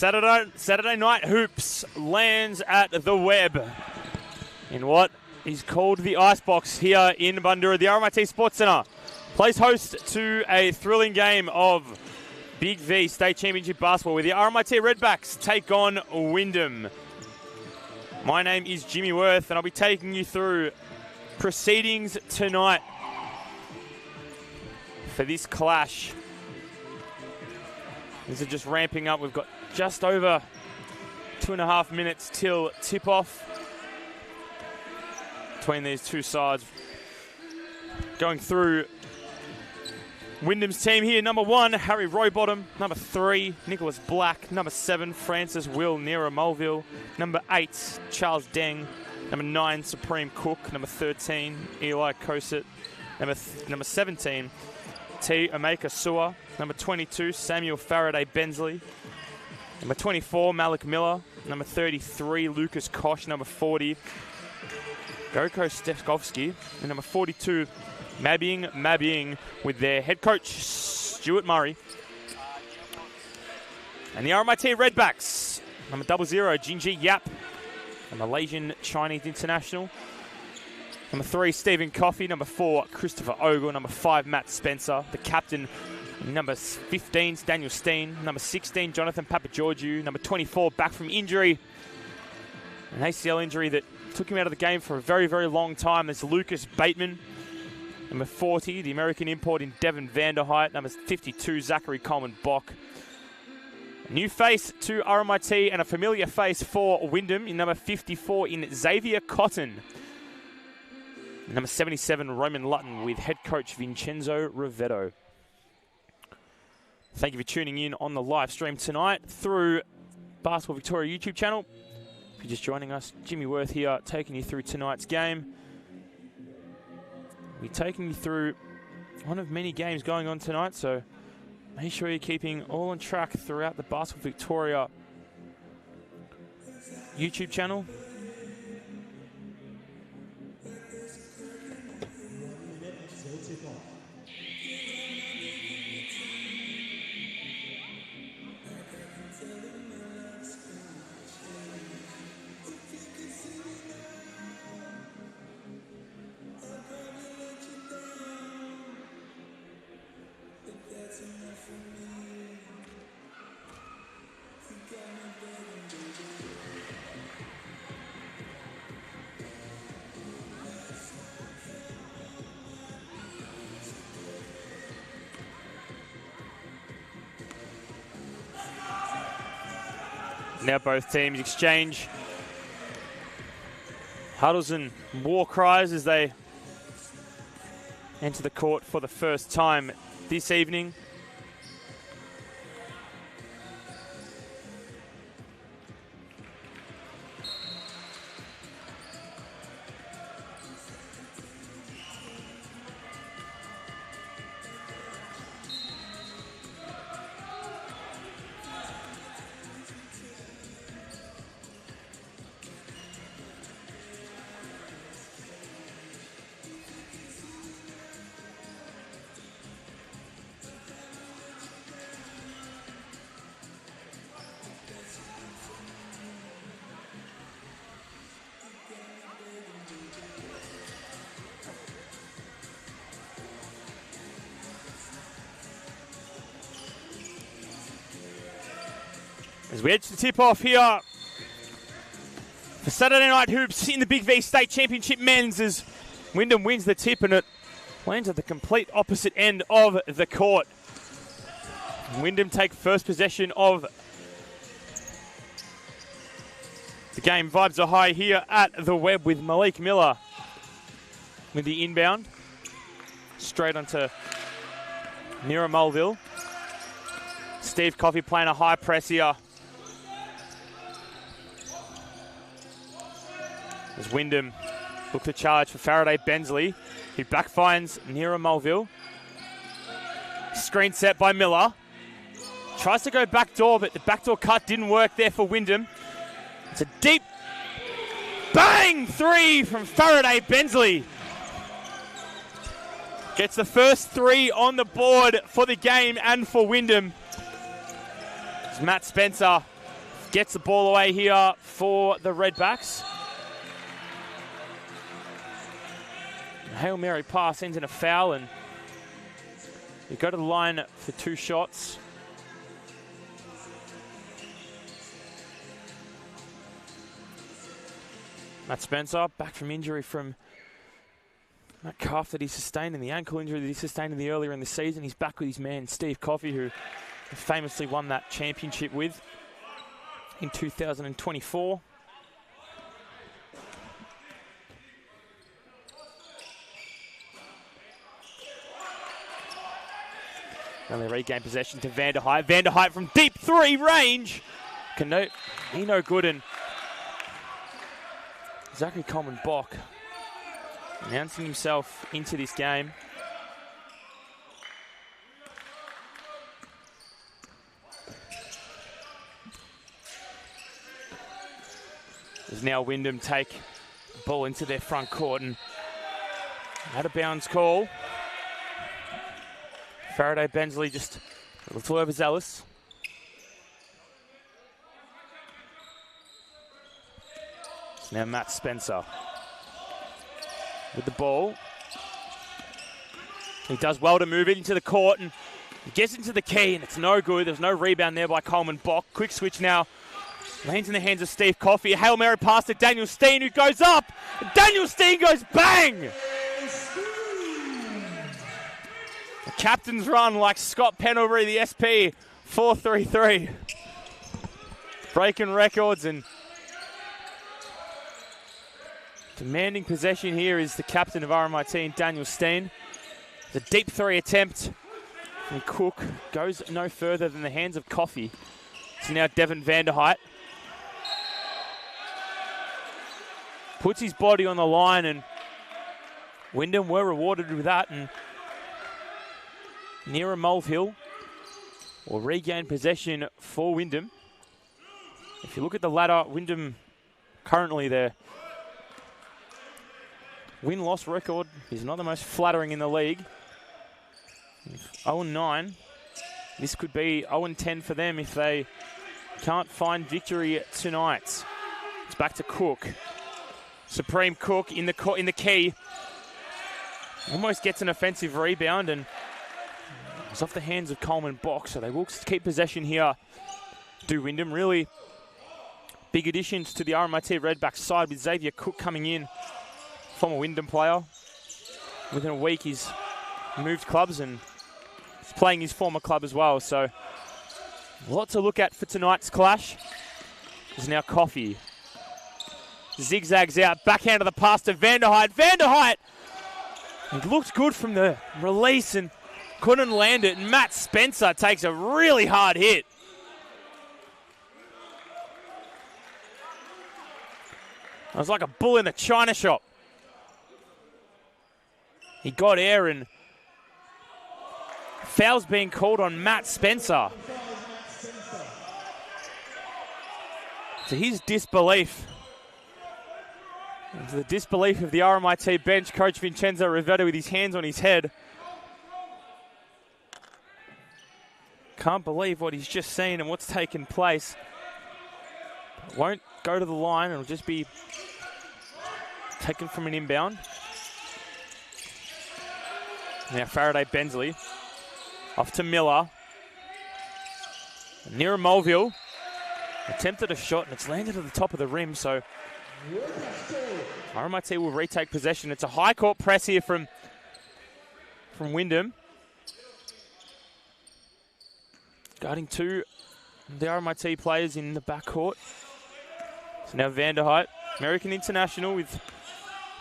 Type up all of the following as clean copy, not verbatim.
Saturday night hoops lands at the Web in what is called the Icebox here in Bundoora. The RMIT Sports Centre plays host to a thrilling game of Big V State Championship basketball where the RMIT Redbacks take on Wyndham. My name is Jimmy Worth and I'll be taking you through proceedings tonight for this clash. These are just ramping up. We've got just over 2.5 minutes till tip-off between these two sides. Going through Wyndham's team here. Number 1, Harry Rowbottom. Number 3, Nicholas Black. Number 7, Francis Will Nera Mulville. Number 8, Charles Deng. Number 9, Supreme Cook. Number 13, Eli Cosett. Number 17, T. Omeka Sua. Number 22, Samuel Faraday Bensley. Number 24, Malik Miller. Number 33, Lucas Kosh. Number 40, Goko Stefkovsky. And number 42, Mabying with their head coach, Stuart Murray. And the RMIT Redbacks, number 00, Jinji Yap, a Malaysian Chinese international. Number 3, Stephen Coffey. Number 4, Christopher Ogle. Number 5, Matt Spencer. The captain, number 15, Daniel Steen. Number 16, Jonathan Papageorgiou. Number 24, back from injury. An ACL injury that took him out of the game for a very, very long time. There's Lucas Bateman. Number 40, the American import in Devin Vanderheit. Number 52, Zachary Coleman-Bock. A new face to RMIT and a familiar face for Wyndham in number 54 in Xavier Cotton. Number 77, Roman Lutton with head coach Vincenzo Rivetto. Thank you for tuning in on the live stream tonight through Basketball Victoria YouTube channel. If you're just joining us, Jimmy Worth here, taking you through tonight's game. We're taking you through one of many games going on tonight, so make sure you're keeping all on track throughout the Basketball Victoria YouTube channel. Now both teams exchange huddles and war cries as they enter the court for the first time this evening. As we edge the tip-off here for Saturday night hoops in the Big V State Championship men's as Wyndham wins the tip and it lands at the complete opposite end of the court. Wyndham take first possession of the game. Vibes are high here at the Web with Malik Miller with the inbound. Straight onto Nera Mulville. Steve Coffey playing a high press here. As Wyndham look to charge for Faraday Bensley, who backfinds Nera Mulville. Screen set by Miller. Tries to go backdoor, but the backdoor cut didn't work there for Wyndham. It's a deep bang three from Faraday Bensley. Gets the first three on the board for the game and for Wyndham. As Matt Spencer Gets the ball away here for the Redbacks. Hail Mary pass ends in a foul, and you go to the line for 2 shots. Matt Spencer back from injury from that calf that he sustained and the ankle injury that he sustained earlier in the season. He's back with his man Steve Coffey, who famously won that championship with in 2024. And they regain possession to Vanderhyde. Vanderhyde from deep 3 range. He no good, and Zachary Coleman-Bock announcing himself into this game. As now Wyndham take the ball into their front court, and out of bounds call. Faraday Bensley just a little overzealous. It's now Matt Spencer with the ball. He does well to move it into the court, and he gets into the key, and it's no good. There's no rebound there by Coleman-Bock. Quick switch now. Lands in the hands of Steve Coffey. A Hail Mary pass to Daniel Steen, who goes up. Daniel Steen goes bang! The captain's run like Scott Pendlebury, the SP, 4-3-3. Breaking records and demanding possession here is the captain of RMIT, and Daniel Steen. The deep 3 attempt from Cook goes no further than the hands of Coffey. So now Devin Vanderhyde puts his body on the line, and Wyndham were rewarded with that, and Nira Mulvihill will regain possession for Wyndham. If you look at the ladder, Wyndham currently their win-loss record is not the most flattering in the league. 0-9. This could be 0-10 for them if they can't find victory tonight. It's back to Cook. Supreme Cook in the key. Almost gets an offensive rebound, and it's off the hands of Coleman-Bock, so they will keep possession here. Do Wyndham. Really big additions to the RMIT Redbacks side with Xavier Cook coming in, former Wyndham player. Within a week he's moved clubs and he's playing his former club as well, so a lot to look at for tonight's clash. There's now Coffey. Zigzags out, backhand of the pass to Vanderhyde. Vanderhyde! It looked good from the release and couldn't land it. And Matt Spencer takes a really hard hit. It was like a bull in a china shop. He got air, and foul's being called on Matt Spencer. To his disbelief, and to the disbelief of the RMIT bench, Coach Vincenzo Rivetta with his hands on his head. Can't believe what he's just seen and what's taken place. Won't go to the line. It'll just be taken from an inbound. Now Faraday Bensley off to Miller. Nira Mulvihill attempted a shot, and it's landed at the top of the rim, so RMIT will retake possession. It's a high court press here from Wyndham. Guarding 2 of the RMIT players in the backcourt. So now Vanderhyde, American international with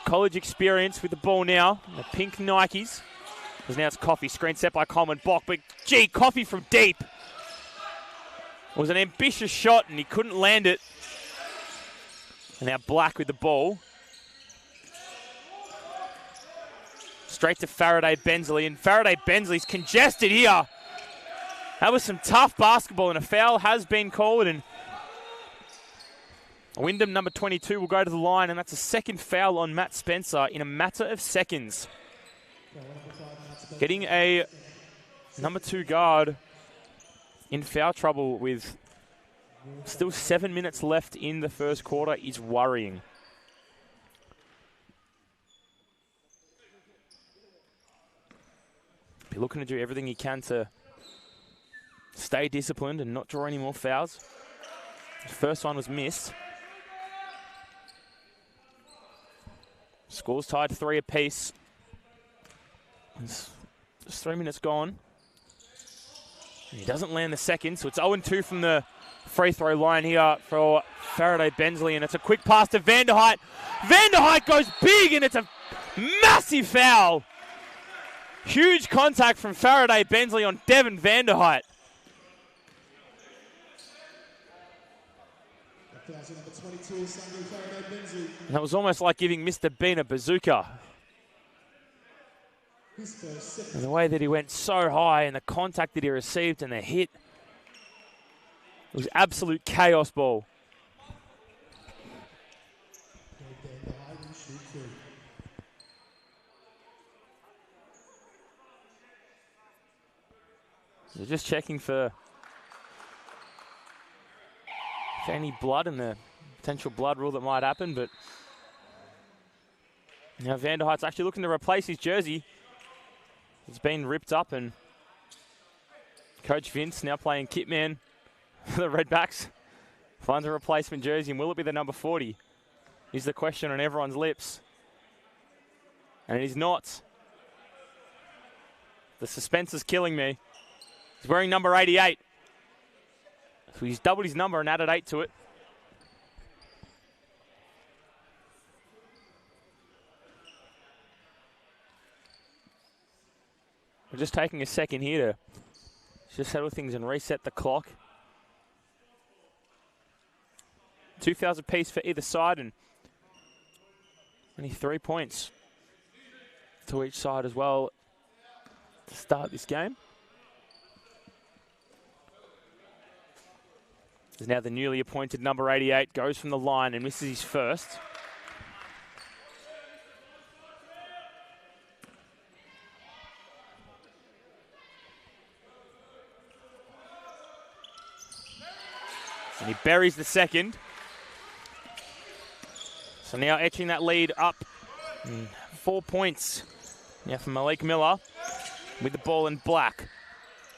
college experience with the ball now. The pink Nikes. Because now it's Coffey, screen set by Coleman-Bock, but gee, Coffey from deep. It was an ambitious shot and he couldn't land it. And now Black with the ball. Straight to Faraday Bensley, and Faraday Bensley's congested here. That was some tough basketball, and a foul has been called, and Wyndham number 22 will go to the line, and that's a second foul on Matt Spencer in a matter of seconds. Getting a number 2 guard in foul trouble with Still 7 minutes left in the first quarter is worrying. Be looking to do everything he can to stay disciplined and not draw any more fouls. The first one was missed. Scores tied 3 apiece. It's just 3 minutes gone. And he doesn't land the second, so it's 0-2 from the free throw line here for Faraday Bensley, and it's a quick pass to Vanderheit. Vanderheit goes big, and it's a massive foul. Huge contact from Faraday Bensley on Devin Vanderheit. And that was almost like giving Mr. Bean a bazooka. And the way that he went so high and the contact that he received and the hit. It was absolute chaos ball. So just checking for any blood and the potential blood rule that might happen, but now Vanderheit's actually looking to replace his jersey. It's been ripped up, and Coach Vince now playing kitman for the Redbacks. Finds a replacement jersey, and will it be the number 40? Is the question on everyone's lips. And it is not. The suspense is killing me. He's wearing number 88. So he's doubled his number and added 8 to it. We're just taking a second here to just settle things and reset the clock. 2 fouls apiece for either side, and only 3 points to each side as well to start this game. As now the newly appointed number 88 goes from the line and misses his first. And he buries the second. So now etching that lead up. 4 points now for Malik Miller with the ball in black.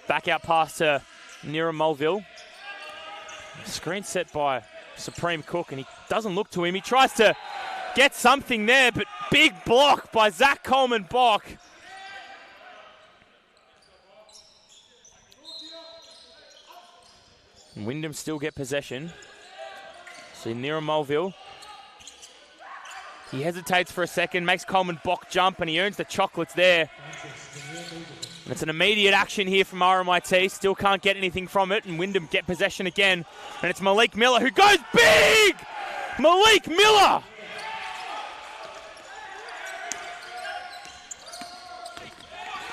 Back out pass to Nira Mulville. Screen set by Supreme Cook, and he doesn't look to him. He tries to get something there, but big block by Zach Coleman-Bock. And Wyndham still get possession. So Nira Mulville. He hesitates for a second, makes Coleman-Bock jump, and he earns the chocolates there. And it's an immediate action here from RMIT. Still can't get anything from it, and Wyndham get possession again. And it's Malik Miller who goes big! Malik Miller!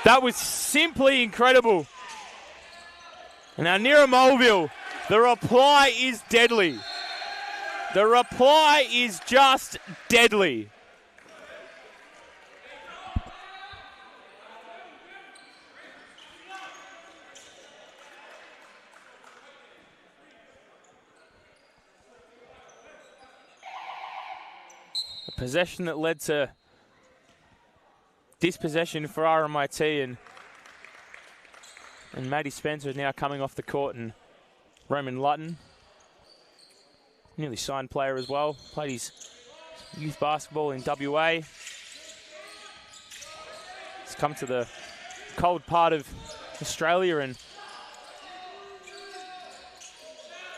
That was simply incredible. And now Nira Mulville, the reply is deadly. The reply is just deadly. A possession that led to dispossession for RMIT, and Matty Spencer is now coming off the court, and Roman Lutton, newly signed player as well, played his youth basketball in WA. He's come to the cold part of Australia and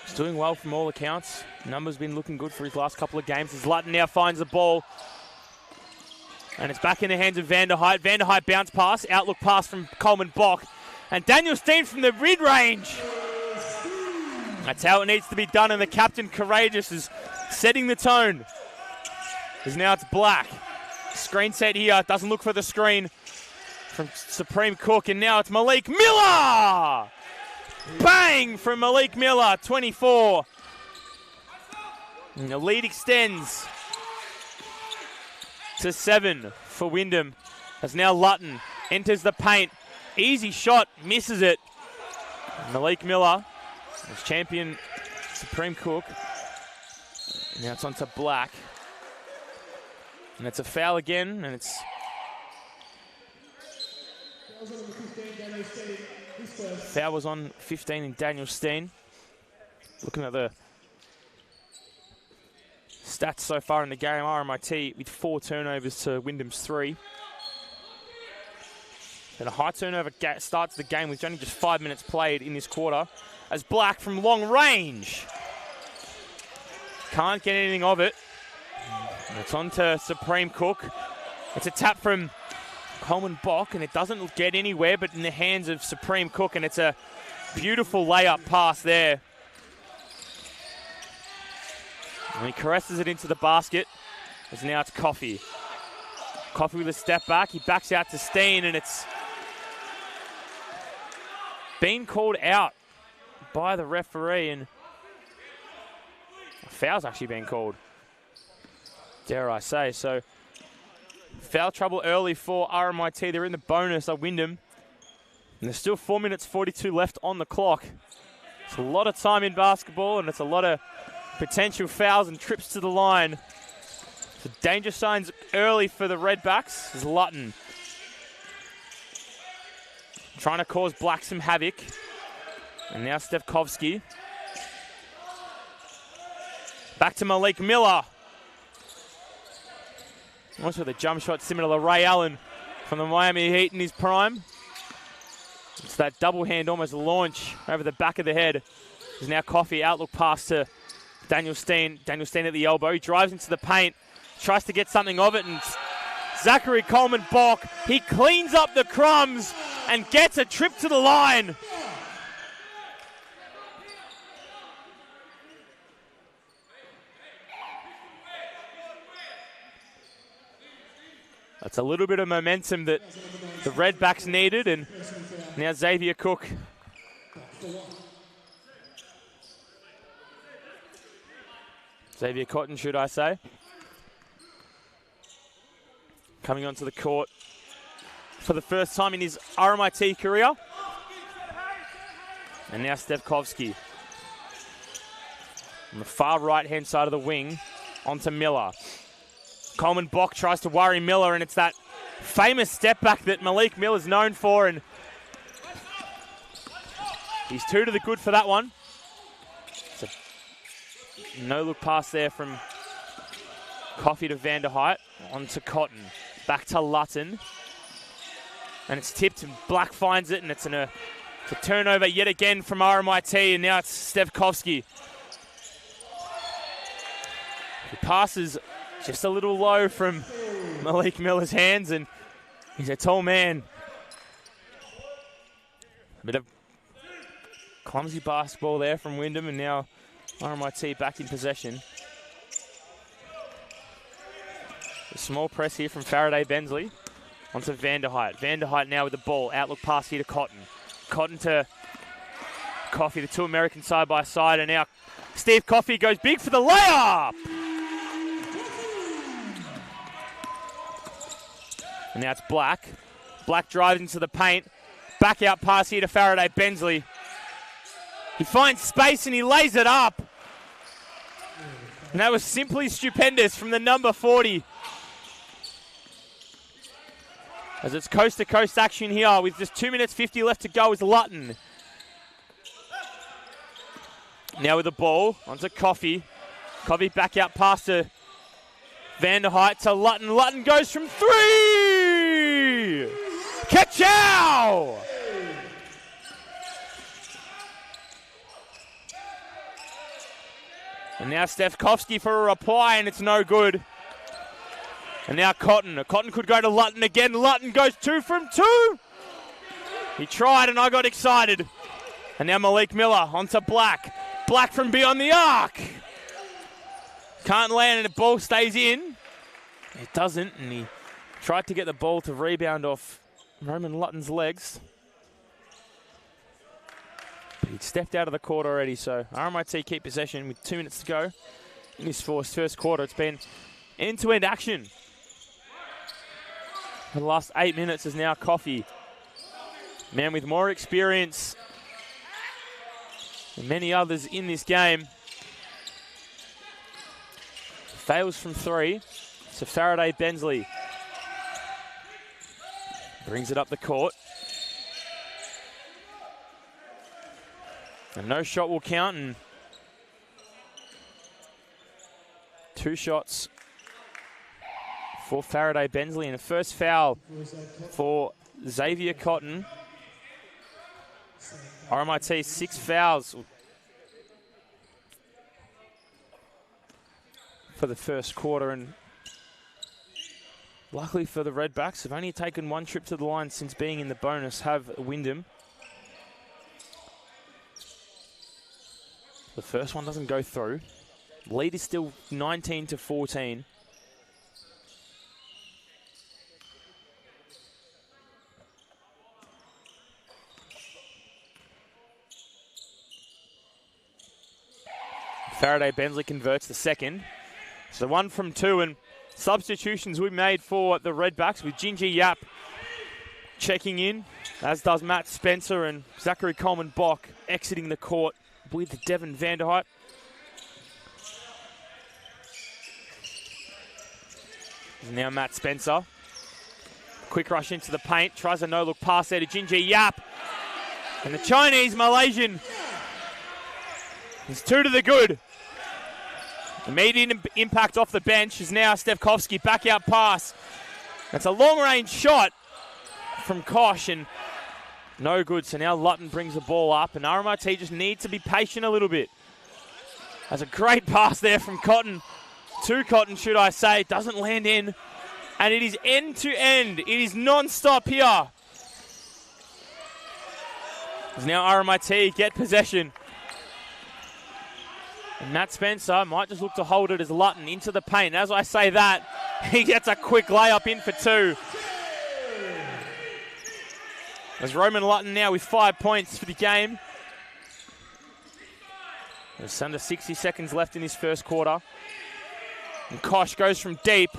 he's doing well from all accounts. Numbers been looking good for his last couple of games as Lutton now finds the ball. And it's back in the hands of Vanderheit. Vanderheit bounce pass, outlook pass from Coleman-Bock. And Daniel Steen from the mid-range. That's how it needs to be done, and the captain, Courageous, is setting the tone. As now it's Black. Screen set here, doesn't look for the screen from Supreme Cook, and now it's Malik Miller! Bang from Malik Miller, 24. And the lead extends to 7 for Wyndham. As now Lutton enters the paint. Easy shot, misses it. Malik Miller, as champion Supreme Cook. Now it's on to Black. And it's a foul again, and it's... Foul was on 15 in Daniel Steen. Looking at the stats so far in the game, RMIT with 4 turnovers to Wyndham's 3. And a high turnover starts the game with only just 5 minutes played in this quarter. As Black from long range. Can't get anything of it. And it's on to Supreme Cook. It's a tap from Coleman Bock, and it doesn't get anywhere but in the hands of Supreme Cook, and it's a beautiful layup pass there. And he caresses it into the basket, as now it's Coffey. Coffey with a step back. He backs out to Steen, and it's been called out by the referee, and a foul's actually been called, dare I say. So foul trouble early for RMIT. They're in the bonus of Wyndham. And there's still 4 minutes 42 left on the clock. It's a lot of time in basketball, and it's a lot of potential fouls and trips to the line. So danger signs early for the Redbacks. Is Lutton trying to cause Black some havoc. And now Stevkovsky. Back to Malik Miller. Once with a jump shot similar to Ray Allen from the Miami Heat in his prime. It's that double hand almost launch over the back of the head. There's now Coffey, outlook pass to Daniel Steen. Daniel Steen at the elbow. He drives into the paint, tries to get something of it, and Zachary Coleman Bock, he cleans up the crumbs and gets a trip to the line. That's a little bit of momentum that the Redbacks needed, and now Xavier Cook. Xavier Cotton, should I say. Coming onto the court for the first time in his RMIT career. And now Stevkovsky. On the far right-hand side of the wing, onto Miller. Coleman Bock tries to worry Miller, and it's that famous step back that Malik Miller's known for, and he's 2 to the good for that one. It's a no-look pass there from Coffey to Vanderheit, onto Cotton, back to Lutton, and it's tipped, and Black finds it, and it's a turnover yet again from RMIT, and now it's Stevkovsky. He passes just a little low from Malik Miller's hands, and he's a tall man. A bit of clumsy basketball there from Wyndham, and now RMIT back in possession. A small press here from Faraday Bensley onto Vanderheit. Vanderheit now with the ball. Outlook pass here to Cotton. Cotton to Coffey, the two Americans side by side, and now Steve Coffey goes big for the layup! And now it's Black. Black drives into the paint. Back out pass here to Faraday Bensley. He finds space and he lays it up. And that was simply stupendous from the number 40. As it's coast-to-coast action here with just 2 minutes 50 left to go is Lutton. Now with the ball, onto Coffey. Coffey back out pass to Vanderheit to Lutton. Lutton goes from 3! Ka-chow! And now Stevkovsky for a reply, and it's no good. And now Cotton. Cotton could go to Lutton again. Lutton goes 2 from 2. He tried, and I got excited. And now Malik Miller onto Black. Black from beyond the arc. Can't land, and the ball stays in. It doesn't, and he tried to get the ball to rebound off Roman Lutton's legs. But he'd stepped out of the court already, so RMIT keep possession with 2 minutes to go in this first quarter. It's been end-to-end action. The last 8 minutes is now Coffey. Man with more experience than many others in this game. Fails from 3. So Faraday Bensley brings it up the court. And no shot will count, and 2 shots for Faraday Bensley, and a first foul for Xavier Cotton. RMIT 6 fouls for the first quarter, and luckily for the Redbacks, have only taken 1 trip to the line since being in the bonus, have Wyndham. The first one doesn't go through. Lead is still 19-14. Faraday Bensley converts the second. So 1 from 2, and substitutions we made for the Redbacks with Gingy Yap checking in, as does Matt Spencer, and Zachary Coleman-Bock exiting the court with Devin Vanderhype. Now Matt Spencer. Quick rush into the paint. Tries a no-look pass there to Gingy Yap. And the Chinese-Malaysian is 2 to the good. Immediate impact off the bench is now Stevkovsky. Back out pass. That's a long-range shot from Kosh, and no good. So now Lutton brings the ball up, and RMIT just need to be patient a little bit. That's a great pass there from Cotton. To Cotton, should I say. Doesn't land in. And it is end to end. It is non-stop here. As now RMIT get possession. And Matt Spencer might just look to hold it as Lutton into the paint. As I say that, he gets a quick layup in for 2. As Roman Lutton now with 5 points for the game. There's under 60 seconds left in this first quarter. And Kosh goes from deep.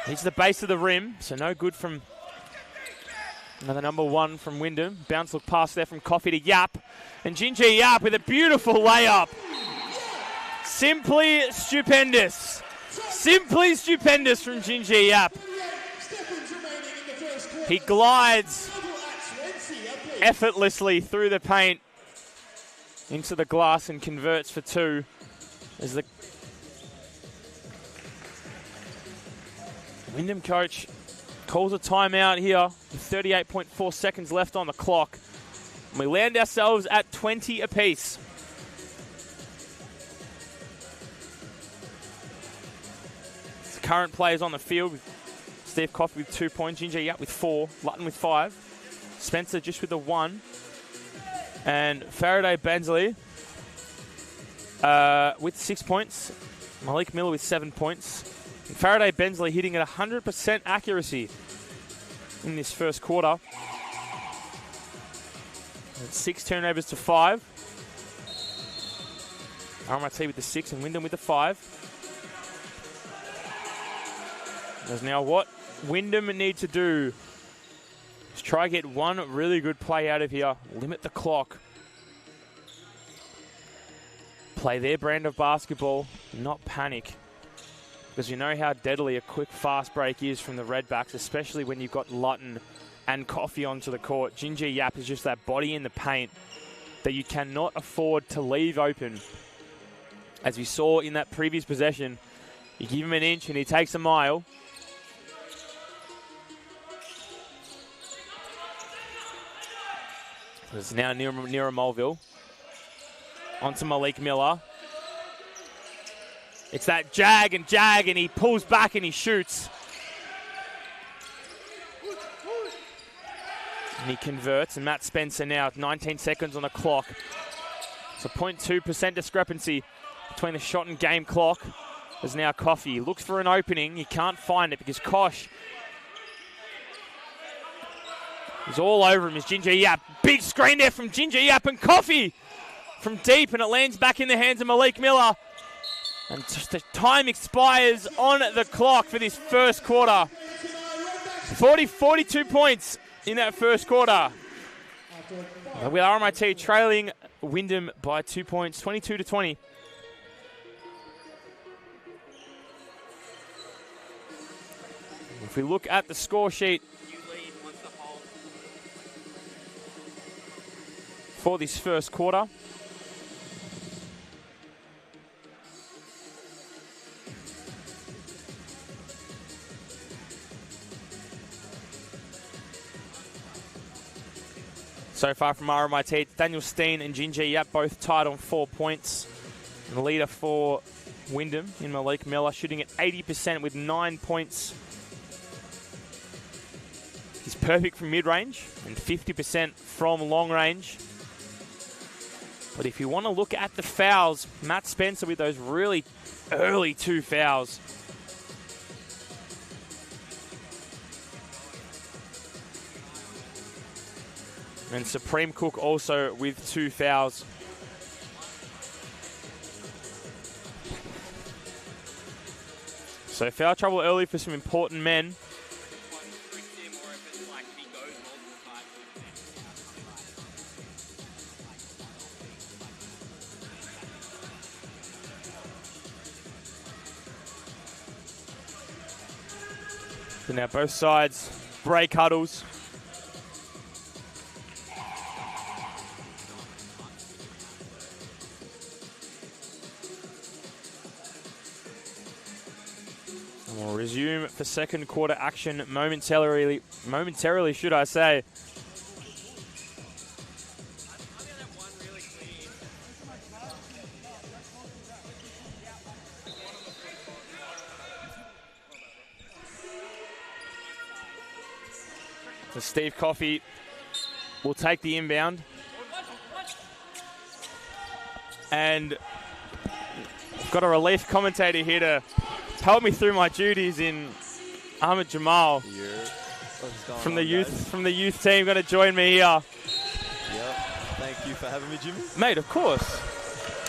Hits the base of the rim, so no good from another number 1 from Wyndham. Bounce look pass there from Coffey to Yap. And Gingy Yap with a beautiful layup. Simply stupendous. Simply stupendous from Gingy Yap. He glides effortlessly through the paint into the glass and converts for 2 as the Wyndham coach calls a timeout here with 38.4 seconds left on the clock. And we land ourselves at 20 apiece. The current players on the field with Steve Coffey with 2 points, Gingy Yap with 4, Lutton with 5, Spencer just with a 1, and Faraday Bensley with 6 points, Malik Miller with 7 points. And Faraday Bensley hitting at 100% accuracy in this first quarter. And 6 turnovers to 5. RMIT with the 6 and Wyndham with the 5. There's now what Wyndham need to do is try get one really good play out of here. Limit the clock. Play their brand of basketball, not panic. Because you know how deadly a quick fast break is from the Redbacks, especially when you've got Lutton and Coffey onto the court. Gingy Yap is just that body in the paint that you cannot afford to leave open. As we saw in that previous possession, you give him an inch and he takes a mile. It's now near Mulville. Onto Malik Miller. It's that jag, and he pulls back and he shoots. And he converts, and Matt Spencer now, 19 seconds on the clock. It's a 0.2% discrepancy between the shot and game clock. There's now Coffey. He looks for an opening. He can't find it because Kosh is all over him. Is Gingy Yap. Big screen there from Gingy Yap and Coffey from deep, and it lands back in the hands of Malik Miller. And just the time expires on the clock for this first quarter. 42 points in that first quarter. With RMIT trailing Wyndham by 2 points, 22-20. If we look at the score sheet for this first quarter, so far from RMIT, it's Daniel Steen and Jinji Yap both tied on 4 points. And the leader for Wyndham in Malik Miller, shooting at 80% with 9 points. He's perfect from mid-range and 50% from long range. But if you want to look at the fouls, Matt Spencer with those really early 2 fouls. And Supreme Cook also with 2 fouls. So foul trouble early for some important men. So now both sides break huddles. And we'll resume for second quarter action momentarily, should I say. So Steve Coffey will take the inbound. And I've got a relief commentator here to help me through my duties in Ahmed Jamal from the youth team. Going to join me here. Yep. Thank you for having me, Jimmy. Mate, of course.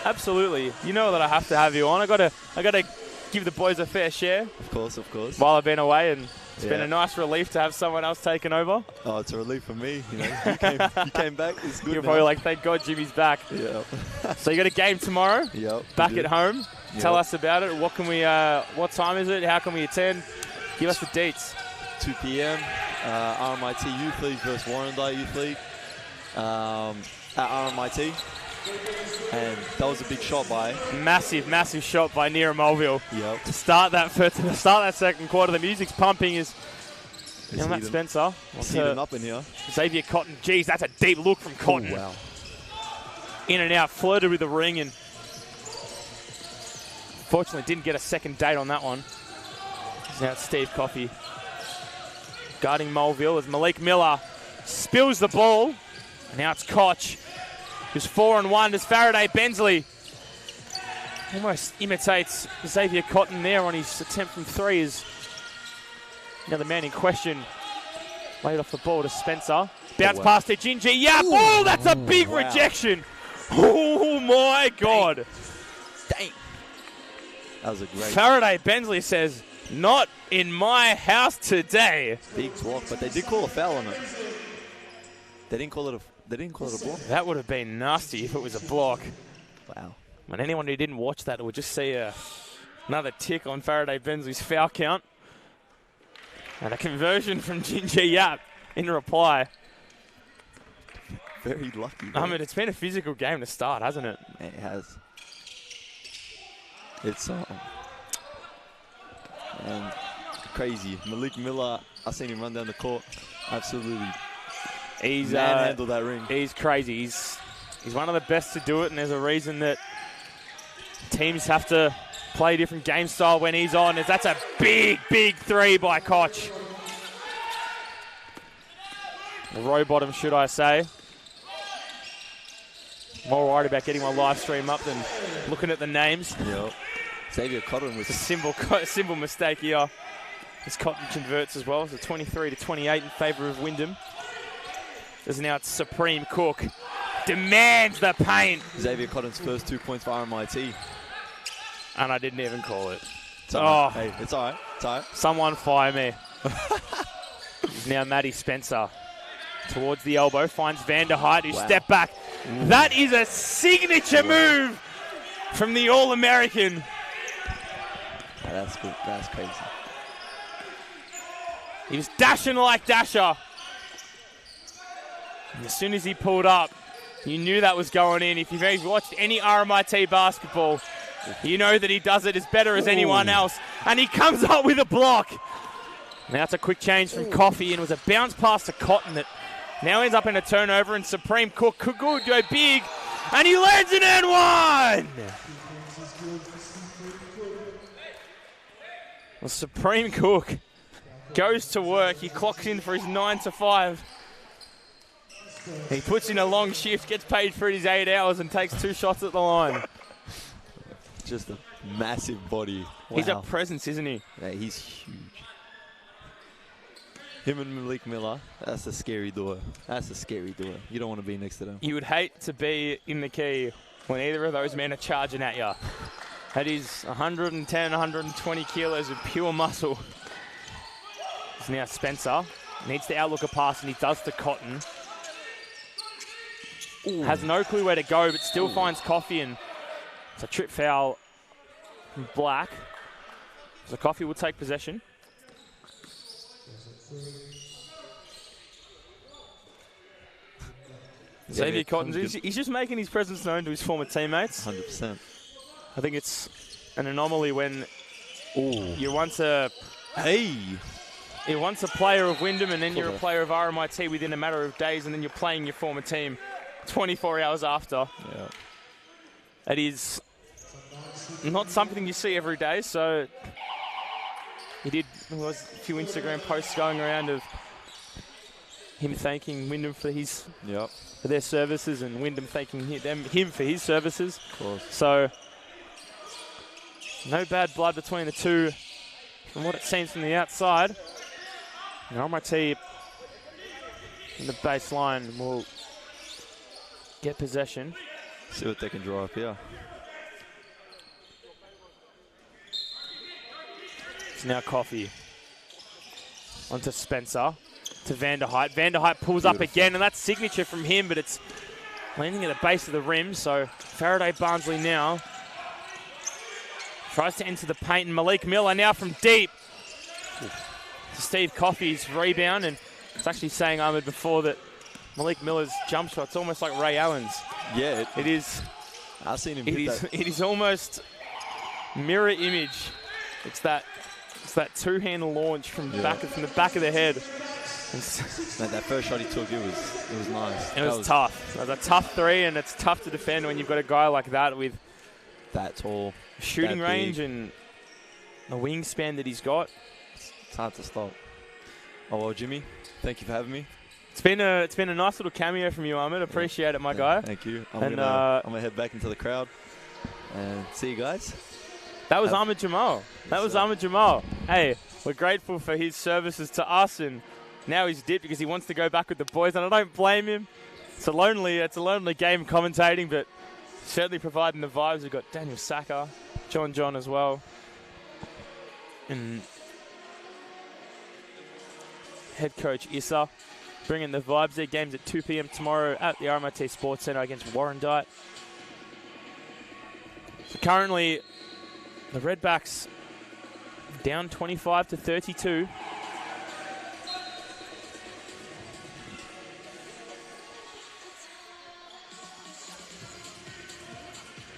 Absolutely. You know that I have to have you on. I got to give the boys a fair share. Of course, of course. While I've been away, and it's been a nice relief to have someone else taking over. Oh, it's a relief for me. You know, you came back. It's good. You're probably like, thank God Jimmy's back. Yeah. So you got a game tomorrow. Yep. Back at home. Yep. Tell us about it. What can we? What time is it? How can we attend? Give us the dates. 2 p.m. RMIT Youth League versus Warrandyte Youth League at RMIT. And that was a big shot by massive shot by Nira Mulville. Yep. To start that second quarter. The music's pumping. Is Matt Spencer. It's heating up in here. Xavier Cotton. Geez, that's a deep look from Cotton. Oh, wow. In and out, flirted with the ring, and fortunately didn't get a second date on that one. Now it's Steve Coffey guarding Mulville as Malik Miller spills the ball. And now it's Koch, who's 4-1. Does Faraday Bensley almost imitates Xavier Cotton there on his attempt from 3 as now the man in question laid off the ball to Spencer. Bounce past to Jinji. Yap! Oh, that's a big rejection. Oh, my God. Dang. That was a great... Faraday Bensley says, not in my house today. Big block, but they did call a foul on it. They didn't call it a block. That would have been nasty if it was a block. Wow. And anyone who didn't watch that will just see another tick on Faraday Bensley's foul count. And a conversion from Jinji Yap in reply. Very lucky. I mean, it's been a physical game to start, hasn't it? It has. It's and crazy. Malik Miller, I seen him run down the court. Absolutely. He's manhandled that ring. He's crazy. He's one of the best to do it, and there's a reason that teams have to play a different game style when he's on. That's a big 3 by Koch. The row bottom, should I say. More worried about getting my live stream up than looking at the names. Yep. Xavier Cotton was a simple mistake here. As Cotton converts as well. So 23-28 in favour of Wyndham. As now it's Supreme Cook. Demands the paint. Xavier Cotton's first 2 points for RMIT. And I didn't even call it. It's all right. Hey, it's all right. It's all right. Someone fire me. Now Matty Spencer. Towards the elbow. Finds Vanderheit, who step back. Ooh. That is a signature move from the All-American. That's good. That's crazy. He was dashing like Dasher. And as soon as he pulled up, you knew that was going in. If you've watched any RMIT basketball, you know that he does it as better as anyone else. And he comes up with a block. Now it's a quick change from Coffee, and it was a bounce pass to Cotton that now ends up in a turnover, and Supreme Cook could go big, and he lands an and one! Well, Supreme Cook goes to work. He clocks in for his 9 to 5. He puts in a long shift, gets paid for his 8 hours, and takes 2 shots at the line. Just a massive body. Wow. He's a presence, isn't he? Yeah, he's huge. Him and Malik Miller, that's a scary duo. That's a scary duo. You don't want to be next to them. You would hate to be in the key when either of those men are charging at you. That is 110, 120 kilos of pure muscle. It's now Spencer. Needs to outlook a pass, and he does to Cotton. Ooh. Has no clue where to go, but still finds Coffee, and it's a trip foul from Black. So Coffee will take possession. Xavier Cotton, he's just making his presence known to his former teammates. 100%. I think it's an anomaly when you're once a player of Wyndham, and then you're a player of RMIT within a matter of days, and then you're playing your former team 24 hours after. Yeah. It is not something you see every day, so there was a few Instagram posts going around of him thanking Wyndham for their services, and Wyndham thanking him for his services. Of course. So no bad blood between the two from what it seems from the outside. And RMIT in the baseline will get possession. See what they can draw up here. It's now Coffee. Onto Spencer. To Vanderhyde. Vanderhyde pulls up again, and that's signature from him, but it's landing at the base of the rim. So Faraday Barnsley now tries to enter the paint, and Malik Miller now from deep. To Steve Coffey's rebound, and it's actually saying, Ahmed, before that Malik Miller's jump shot's almost like Ray Allen's. Yeah, it is. I've seen him hit that. It is almost mirror image. It's that two-hand launch from the back of the head. Man, that first shot he took, it was nice. It was tough. It was a tough three, and it's tough to defend when you've got a guy like that with that tall, shooting range, and the wingspan that he's got. It's hard to stop. Oh well, Jimmy, thank you for having me. It's been a nice little cameo from you, Ahmed. Appreciate it, my guy. Thank you. I'm gonna head back into the crowd and see you guys. That was Ahmed Jamal. Ahmed Jamal. Hey, we're grateful for his services to us, and now he's dipped because he wants to go back with the boys, and I don't blame him. It's a lonely game commentating, but certainly providing the vibes. We've got Daniel Saka, John as well, and head coach Issa bringing the vibes. Their game's at 2 p.m. tomorrow at the RMIT Sports Centre against Warrandyte. So currently, the Redbacks down 25 to 32.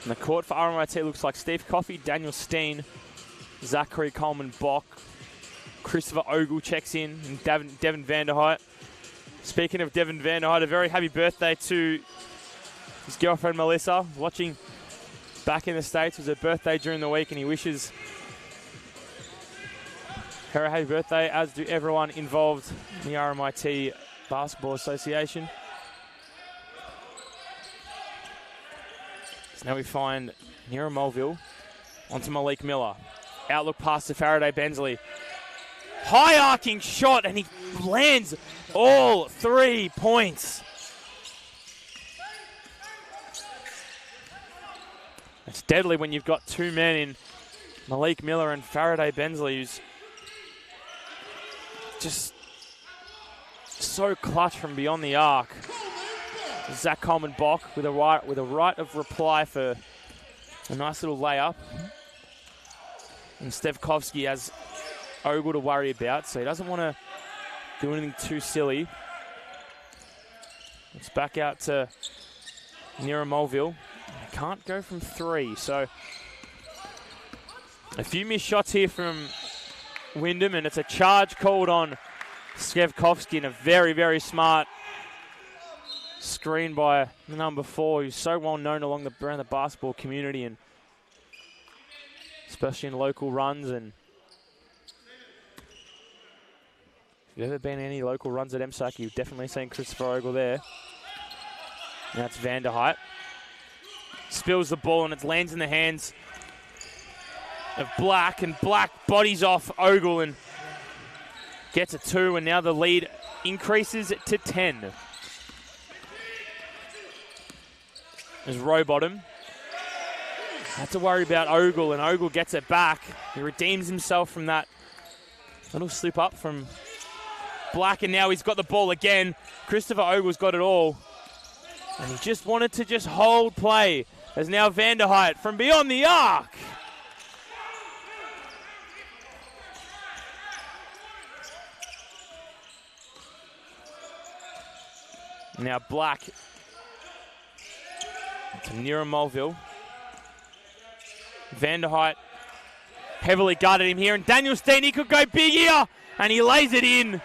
And the court for RMIT looks like Steve Coffey, Daniel Steen, Zachary Coleman-Bock, Christopher Ogle checks in, and Devin Vanderhyde. Speaking of Devin Vanderhyde, a very happy birthday to his girlfriend Melissa. Watching back in the States, it was her birthday during the week, and he wishes her a happy birthday, as do everyone involved in the RMIT Basketball Association. So now we find Nira Mulville onto Malik Miller. Outlook pass to Faraday Bensley. High arcing shot, and he lands all 3 points. It's deadly when you've got two men in Malik Miller and Faraday Bensley, who's just so clutch from beyond the arc. Zach Coleman-Bock with a right of reply for a nice little layup. And Stevkovsky has Ogle to worry about, so he doesn't want to do anything too silly. It's back out to Nira Mulville. Can't go from 3, so a few missed shots here from Wyndham, and it's a charge called on Skevkovsky, and a very, very smart screen by number 4, who's so well known around the basketball community, and especially in local runs. And if you've ever been in any local runs at MSAC, you've definitely seen Christopher Ogle there. Now it's Vanderheit. Spills the ball, and it lands in the hands of Black, and Black bodies off Ogle and gets a 2, and now the lead increases to 10. There's Rowbottom. Had to worry about Ogle, and Ogle gets it back. He redeems himself from that little slip up from Black, and now he's got the ball again. Christopher Ogle's got it all. And he just wanted to just hold play. As now Vanderheit from beyond the arc. Now Black to Nira Mulville. Vanderheit heavily guarded him here, and Daniel Steen, he could go big here, and he lays it in.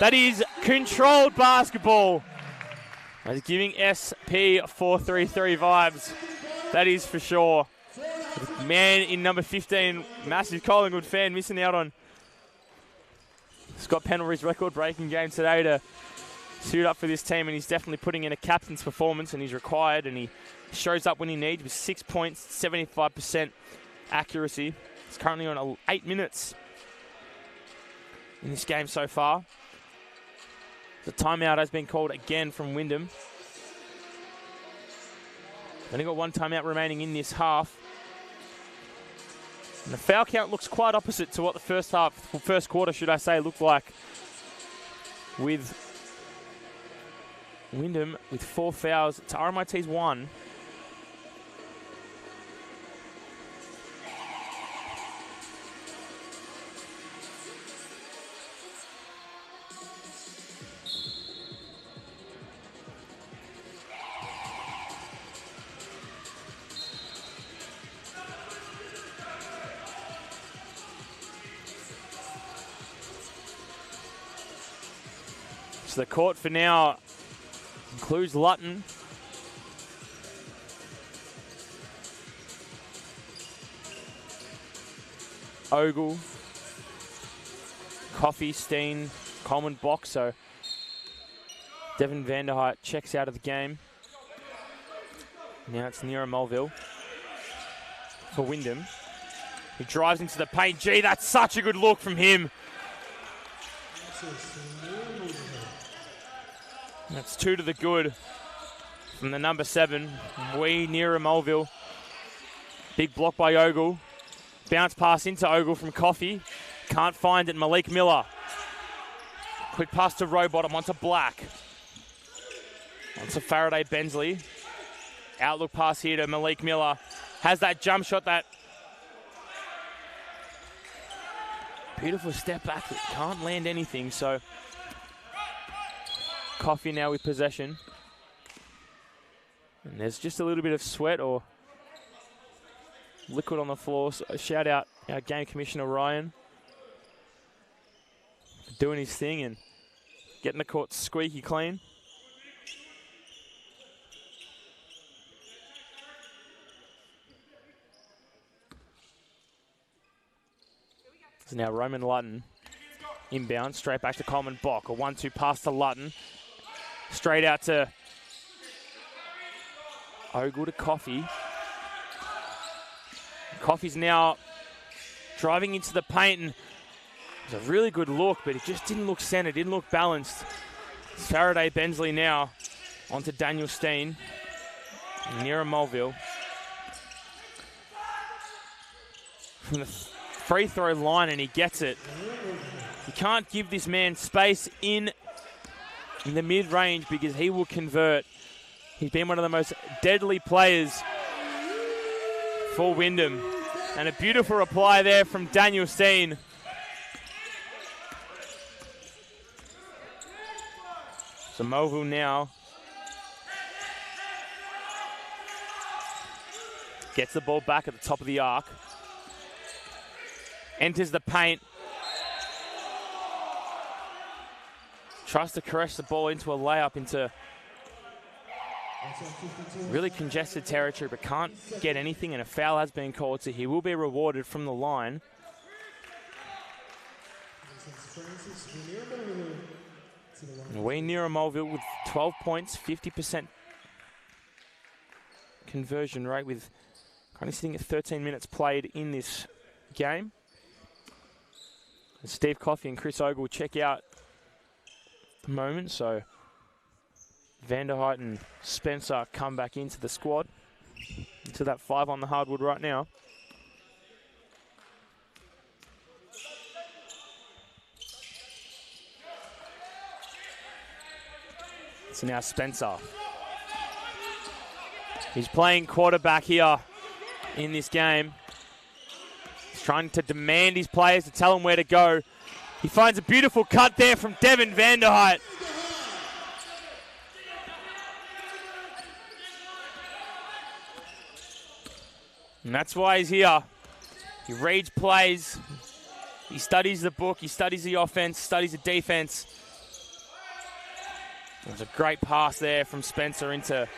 That is controlled basketball. He's giving SP 433 vibes. That is for sure. Man in number 15, massive Collingwood fan, missing out on Scott Pendlebury's record-breaking game today to suit up for this team, and he's definitely putting in a captain's performance, and he's required, and he shows up when he needs with 6 points, 75% accuracy. He's currently on 8 minutes in this game so far. The timeout has been called again from Wyndham. Only got 1 timeout remaining in this half. And the foul count looks quite opposite to what the first quarter, should I say, looked like, with Wyndham with 4 fouls to RMIT's 1. So the court for now includes Lutton. Ogle, Coffey, Steen, Coleman, Box. So Devin Vanderheit checks out of the game. Now it's Nira Mulville for Wyndham. He drives into the paint. Gee, that's such a good look from him. That's 2 to the good from the number 7. Nira Mulville. Big block by Ogle. Bounce pass into Ogle from Coffey. Can't find it. Malik Miller. Quick pass to Rowbottom onto Black. Onto Faraday Bensley. Outlook pass here to Malik Miller. Has that jump shot, that beautiful step back that can't land anything. So Coffey now with possession. And there's just a little bit of sweat or liquid on the floor. So shout out our game commissioner, Ryan, for doing his thing and getting the court squeaky clean. So now Roman Lutton inbound, straight back to Coleman Bock. A 1-2 pass to Lutton. Straight out to Ogle to Coffey. Coffey's now driving into the paint, and it was a really good look, but it just didn't look centered, didn't look balanced. Faraday Bensley now onto Daniel Steen. Nira Mulville. From the free throw line, and he gets it. You can't give this man space in the mid-range because he will convert. He's been one of the most deadly players for Wyndham. And a beautiful reply there from Daniel Steen. So Mulville now gets the ball back at the top of the arc. Enters the paint. Tries to caress the ball into a layup into really congested territory, but can't get anything, and a foul has been called, so he will be rewarded from the line. Wyndham Mulville with 12 points, 50% conversion rate, with currently sitting at 13 minutes played in this game. And Steve Coffey and Chris Ogle will check out at the moment, so Vanderheit and Spencer come back into the squad, into that 5 on the hardwood right now. So now Spencer. He's playing quarterback here in this game. He's trying to demand his players to tell him where to go. He finds a beautiful cut there from Devin Vanderheit. And that's why he's here. He reads plays. He studies the book. He studies the offense, studies the defense. There's a great pass there from Spencer into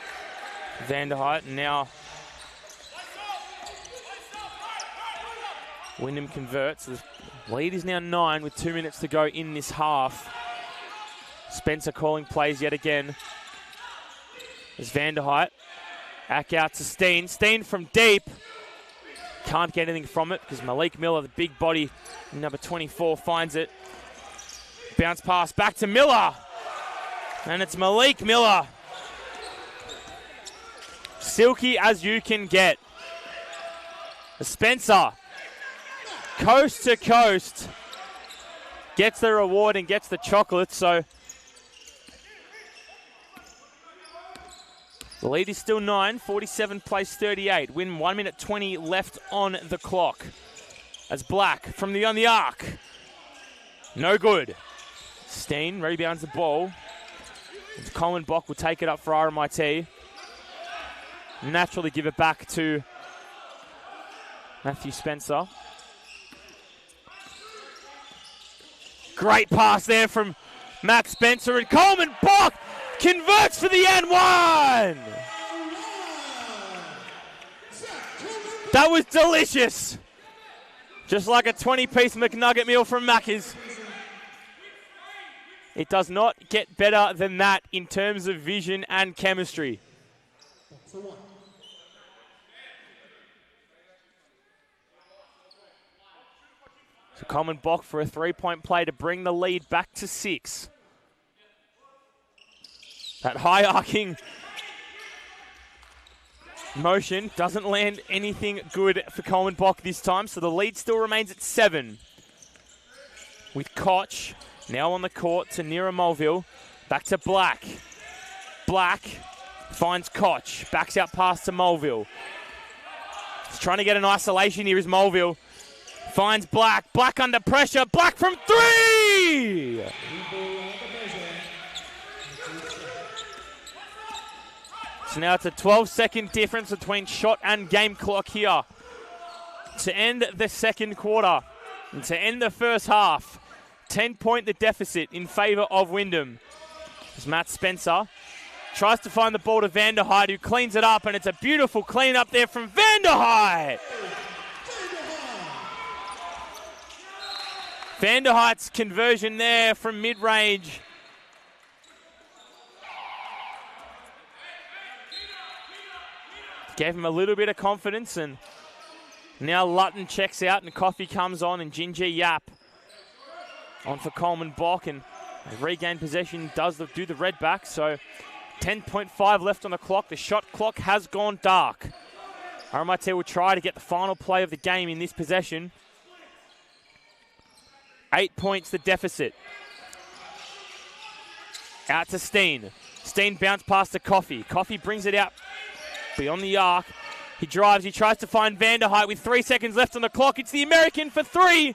Vanderheit. And now Wyndham converts. The lead is now 9 with 2 minutes to go in this half. Spencer calling plays yet again. There's Vanderheit. Back out to Steen. Steen from deep. Can't get anything from it because Malik Miller, the big body, number 24, finds it. Bounce pass back to Miller. And it's Malik Miller. Silky as you can get. Spencer, coast to coast, gets the reward and gets the chocolates. So the lead is still 9, 47 plays 38. Win 1 minute 20 left on the clock. As Black from on the arc. No good. Steen rebounds the ball. Colin Bock will take it up for RMIT. Naturally give it back to Matthew Spencer. Great pass there from Max Spencer, and Coleman Bock converts for the N1! That was delicious. Just like a 20-piece McNugget meal from Macca's. It does not get better than that in terms of vision and chemistry. So Coleman Bock for a 3-point play to bring the lead back to 6. That high arcing motion doesn't land anything good for Coleman Bock this time, so the lead still remains at 7. With Koch now on the court to Nira Mulville. Back to Black. Black finds Koch. Backs out pass to Mulville. He's trying to get an isolation here is Mulville. Finds Black. Black under pressure. Black from 3! So now it's a 12-second difference between shot and game clock here to end the second quarter and to end the first half. 10-point the deficit in favour of Wyndham. As Matt Spencer tries to find the ball to Vanderheit, who cleans it up, and it's a beautiful clean up there from Vanderheit. Vanderheit's conversion there from mid-range. Gave him a little bit of confidence, and now Lutton checks out and Coffey comes on, and Ginger Yap on for Coleman Bock, and regain possession does do the red back. So 10.5 left on the clock. The shot clock has gone dark. RMIT will try to get the final play of the game in this possession. 8 points the deficit. Out to Steen. Steen bounce pass to Coffey. Coffey brings it out beyond the arc. He drives. He tries to find Vanderheit with 3 seconds left on the clock. It's the American for 3.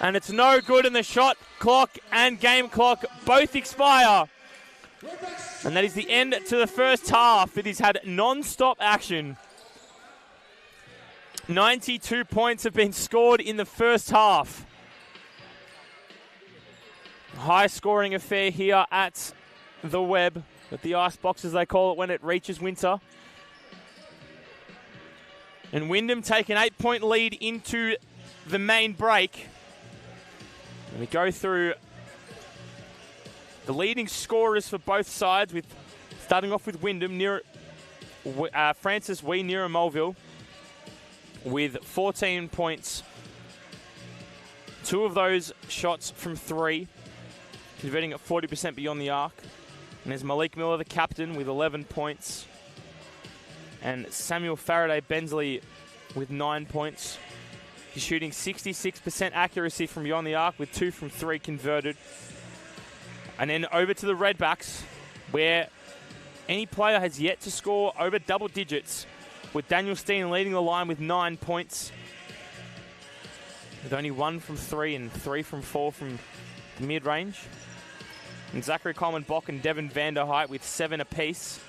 And it's no good, and the shot clock and game clock both expire And that is the end to the first half. It has had non-stop action. 92 points have been scored in the first half. High-scoring affair here at the Web, with the icebox as they call it when it reaches winter. And Wyndham take an 8-point lead into the main break. And we go through the leading scorers for both sides, with starting off with Wyndham, Francis Wee Nira Mulville with 14 points. 2 of those shots from 3, converting at 40% beyond the arc. And there's Malik Miller, the captain, with 11 points. And Samuel Faraday Bensley with 9 points. He's shooting 66% accuracy from beyond the arc, with 2 from 3 converted. And then over to the Redbacks, where any player has yet to score over double digits, with Daniel Steen leading the line with 9 points, with only 1 from 3 and 3 from 4 from the mid-range. And Zachary Coleman Bock and Devin Vanderheit with 7 apiece.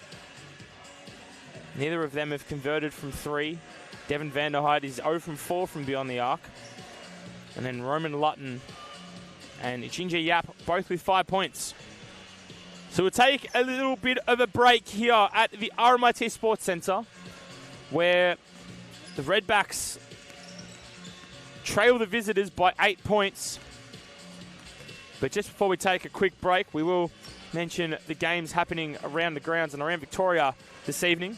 Neither of them have converted from 3. Devin Vanderheit is 0 from 4 from beyond the arc. And then Roman Lutton and Ginger Yap both with 5 points. So we'll take a little bit of a break here at the RMIT Sports Centre, where the Redbacks trail the visitors by 8 points. But just before we take a quick break, we will mention the games happening around the grounds and around Victoria this evening.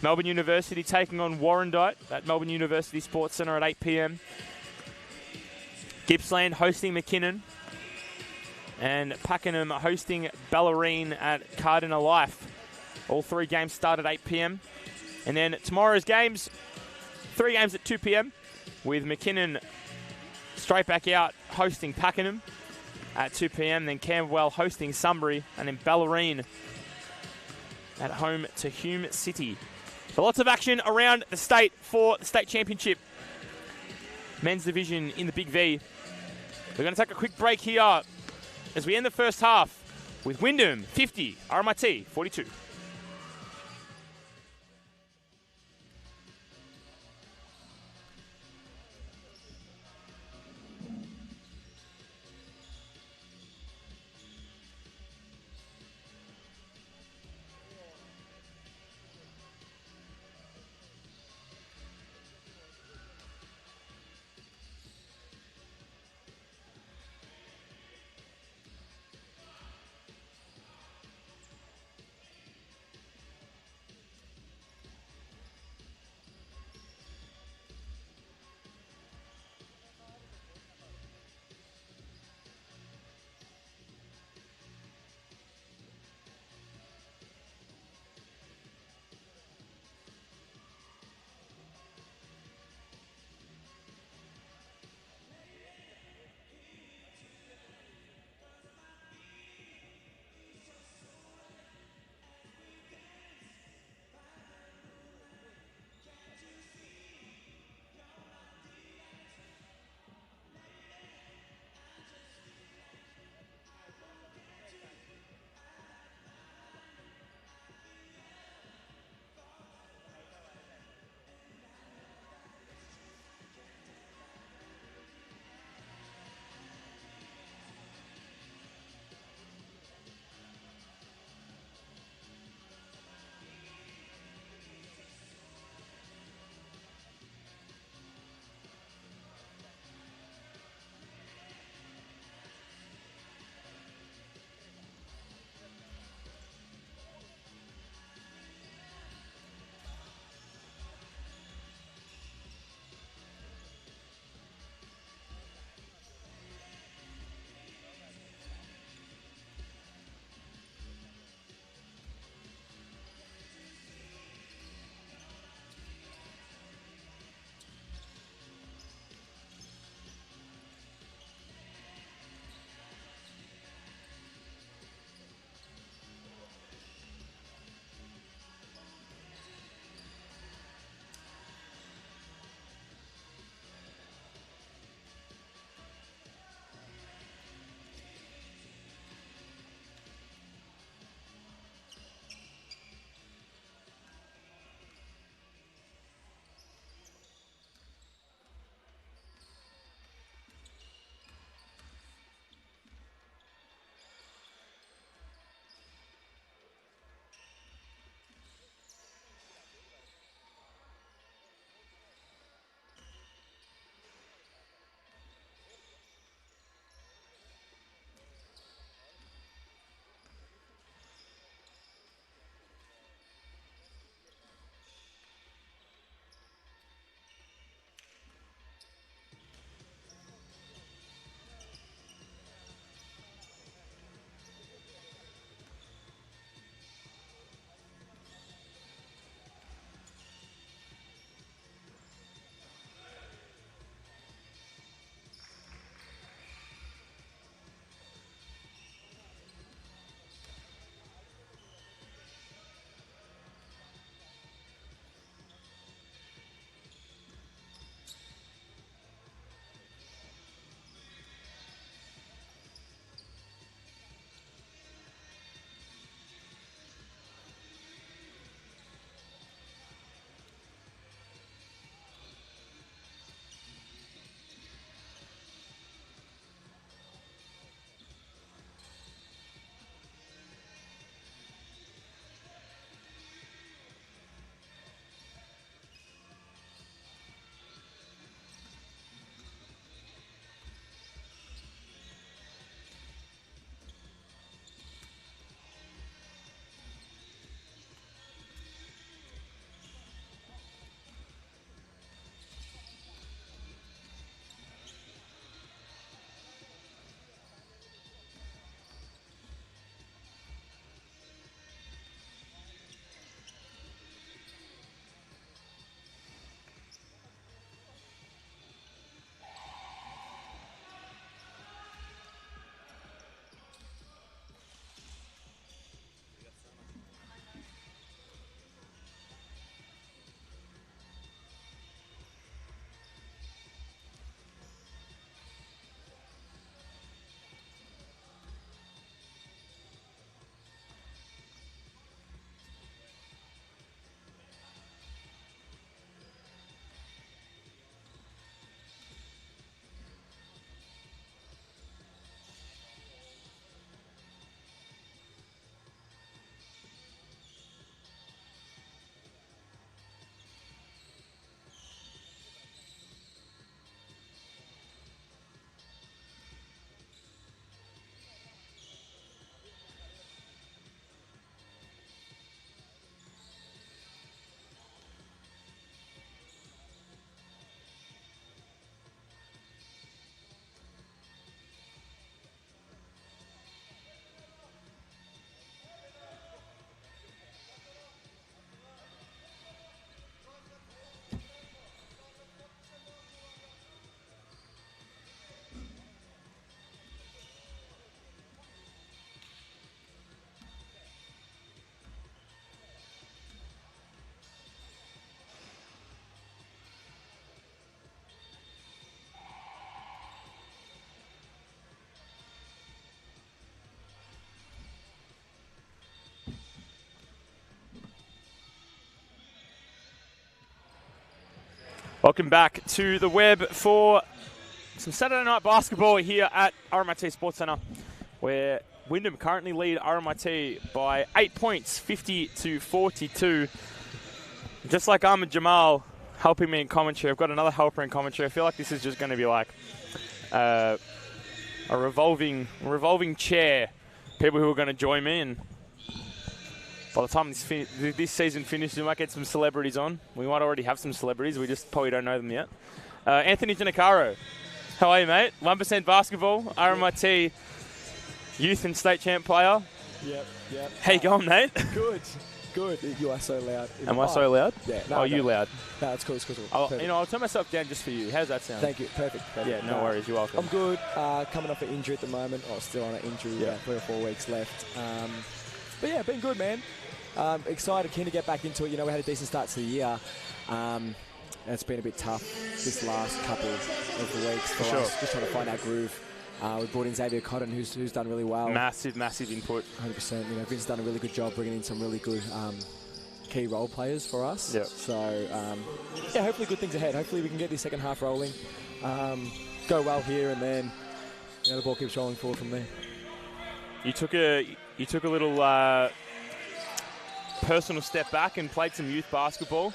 Melbourne University taking on Warrandyte at Melbourne University Sports Centre at 8 p.m. Gippsland hosting McKinnon. And Pakenham hosting Ballerine at Cardinal Life. All 3 games start at 8 p.m. And then tomorrow's games, 3 games at 2 p.m. with McKinnon straight back out hosting Pakenham at 2 p.m. Then Camberwell hosting Sunbury, and then Ballerine at home to Hume City. So lots of action around the state for the state championship men's division in the Big V. We're going to take a quick break here as we end the first half with Wyndham 50, RMIT 42. Welcome back to the web for some Saturday night basketball here at RMIT Sports Centre, where Wyndham currently lead RMIT by 8 points, 50-42. Just like Ahmed Jamal helping me in commentary, I've got another helper in commentary. I feel like this is just going to be like a revolving chair. People who are going to join me, and by the time this season finishes, we might get some celebrities on. We might already have some celebrities. We just probably don't know them yet. Anthony Giannacaro. How are you, mate? 1% basketball, RMIT youth and state champ player. Yep. How you going, mate? Good. You are so loud. Am I so loud? Yeah. No, you loud? No, it's cool. I'll turn myself down just for you. How's that sound? Thank you. Perfect. Yeah, no worries. You're welcome. I'm good. Coming off an injury at the moment. Still on an injury. Yeah. 3 or 4 weeks left. But yeah, been good, man. Excited, keen to get back into it. You know, we had a decent start to the year. It's been a bit tough this last couple of weeks for us. Just trying to find our groove. We brought in Xavier Cotton, who's done really well. Massive input. 100%. You know, Vince's done a really good job bringing in some really good key role players for us. Yep. So, hopefully good things ahead. Hopefully we can get this second half rolling, go well here, and then the ball keeps rolling forward from there. You took a little personal step back and played some youth basketball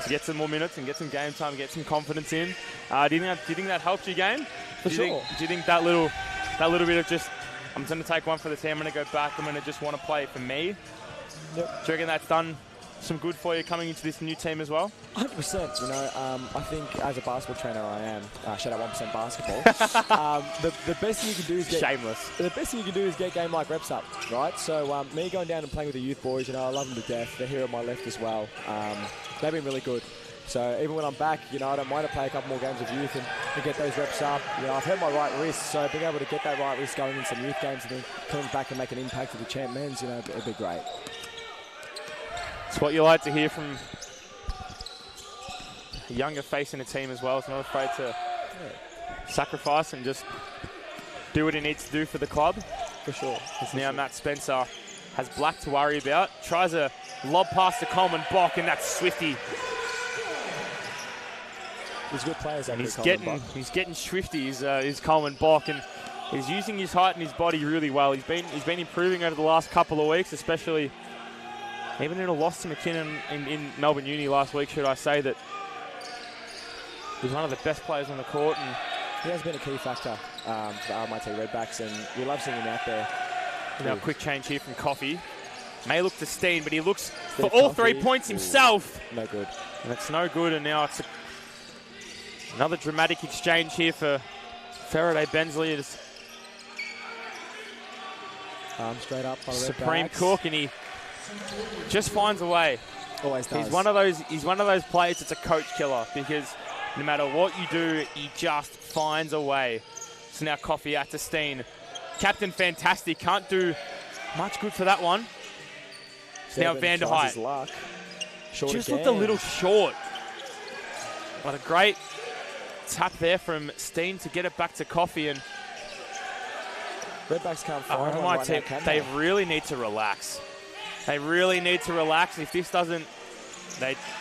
to get some more minutes and get some game time, get some confidence in. Do you think that helped your game? For sure. Do you think that little bit of just, I'm going to take one for the team, I'm going to go back, I'm going to just want to play for me? Yep. Do you reckon that's done some good for you coming into this new team as well? 100%. You know, I think as a basketball trainer I am, shout out 1% basketball. The best thing you can do is get shameless. The best thing you can do is get game-like reps up, right? So me going down and playing with the youth boys, I love them to death. They're here on my left as well. They've been really good. So even when I'm back, I don't mind to play a couple more games of youth and get those reps up. I've hurt my right wrist, so being able to get that right wrist going in some youth games and then coming back and make an impact with the champ men's, it'd be great. It's what you like to hear from a younger face in a team as well. It's not afraid to sacrifice and just do what he needs to do for the club. For sure. Now Matt Spencer has Black to worry about. Tries a lob pass to Coleman Bock, and that's Swifty. There's good players out there. He's getting swifty. He's Coleman Bock, and he's using his height and his body really well. He's been improving over the last couple of weeks, especially even in a loss to McKinnon in Melbourne Uni last week. Should I say that he's one of the best players on the court, and he has been a key factor for the RMIT Redbacks, and we love seeing him out there. Now, quick change here from Coffey. May look to Steen, but he looks for all 3 points himself. No good. And it's no good, and now it's another dramatic exchange here for Faraday Bensley. It's straight up by the Supreme Redbacks. Cook, and he just finds a way. Always does. He's one of those players that's a coach killer, because no matter what you do, he just finds a way. So now Coffey out to Steen. Captain Fantastic can't do much good for that one. So now Van der Height. Just looked a little short. But a great tap there from Steen to get it back to Coffey, and Redbacks can't find one right now, can they? They really need to relax. They really need to relax. If this doesn't,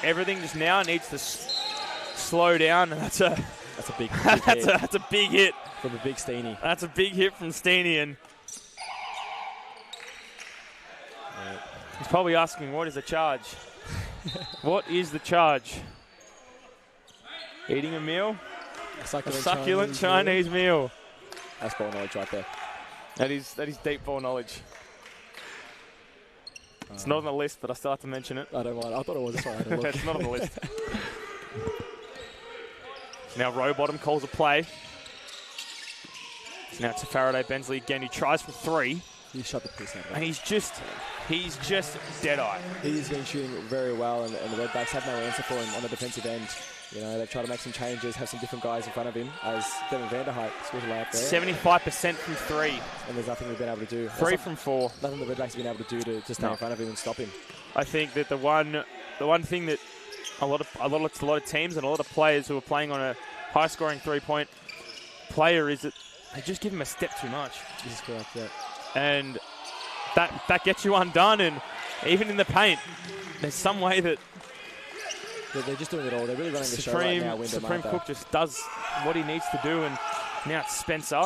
everything just now needs to slow down. And that's a big hit. That's a big hit from the big Steenie. That's a big hit from Steenie, and he's probably asking, what is the charge? What is the charge? Eating a meal? A succulent Chinese meal. That's ball knowledge right there. That is deep ball knowledge. It's not on the list, but I still have to mention it. I don't mind. I thought it was. That's why I had a look. It's not on the list. Now Rowbottom calls a play. So now it's to Faraday Bensley again. He tries for 3. He shot the piss out of it. And he's just dead-eye. He's been shooting very well, and the Redbacks have no answer for him on the defensive end. They've tried to make some changes, have some different guys in front of him, as Devin Van der Height scores a layup there. 75% from 3. And there's nothing we've been able to do. 3 from 4. Nothing the Redbacks have been able to do to stay in front of him and stop him. I think that the one thing that a lot of teams and a lot of players who are playing on a high-scoring 3-point player is that they just give him a step too much. This is correct, yeah. And that gets you undone, and even in the paint, there's some way that They're just doing it all. They're really running the show right now, Wyndham. Supreme Cook just does what he needs to do, and now it's Spencer.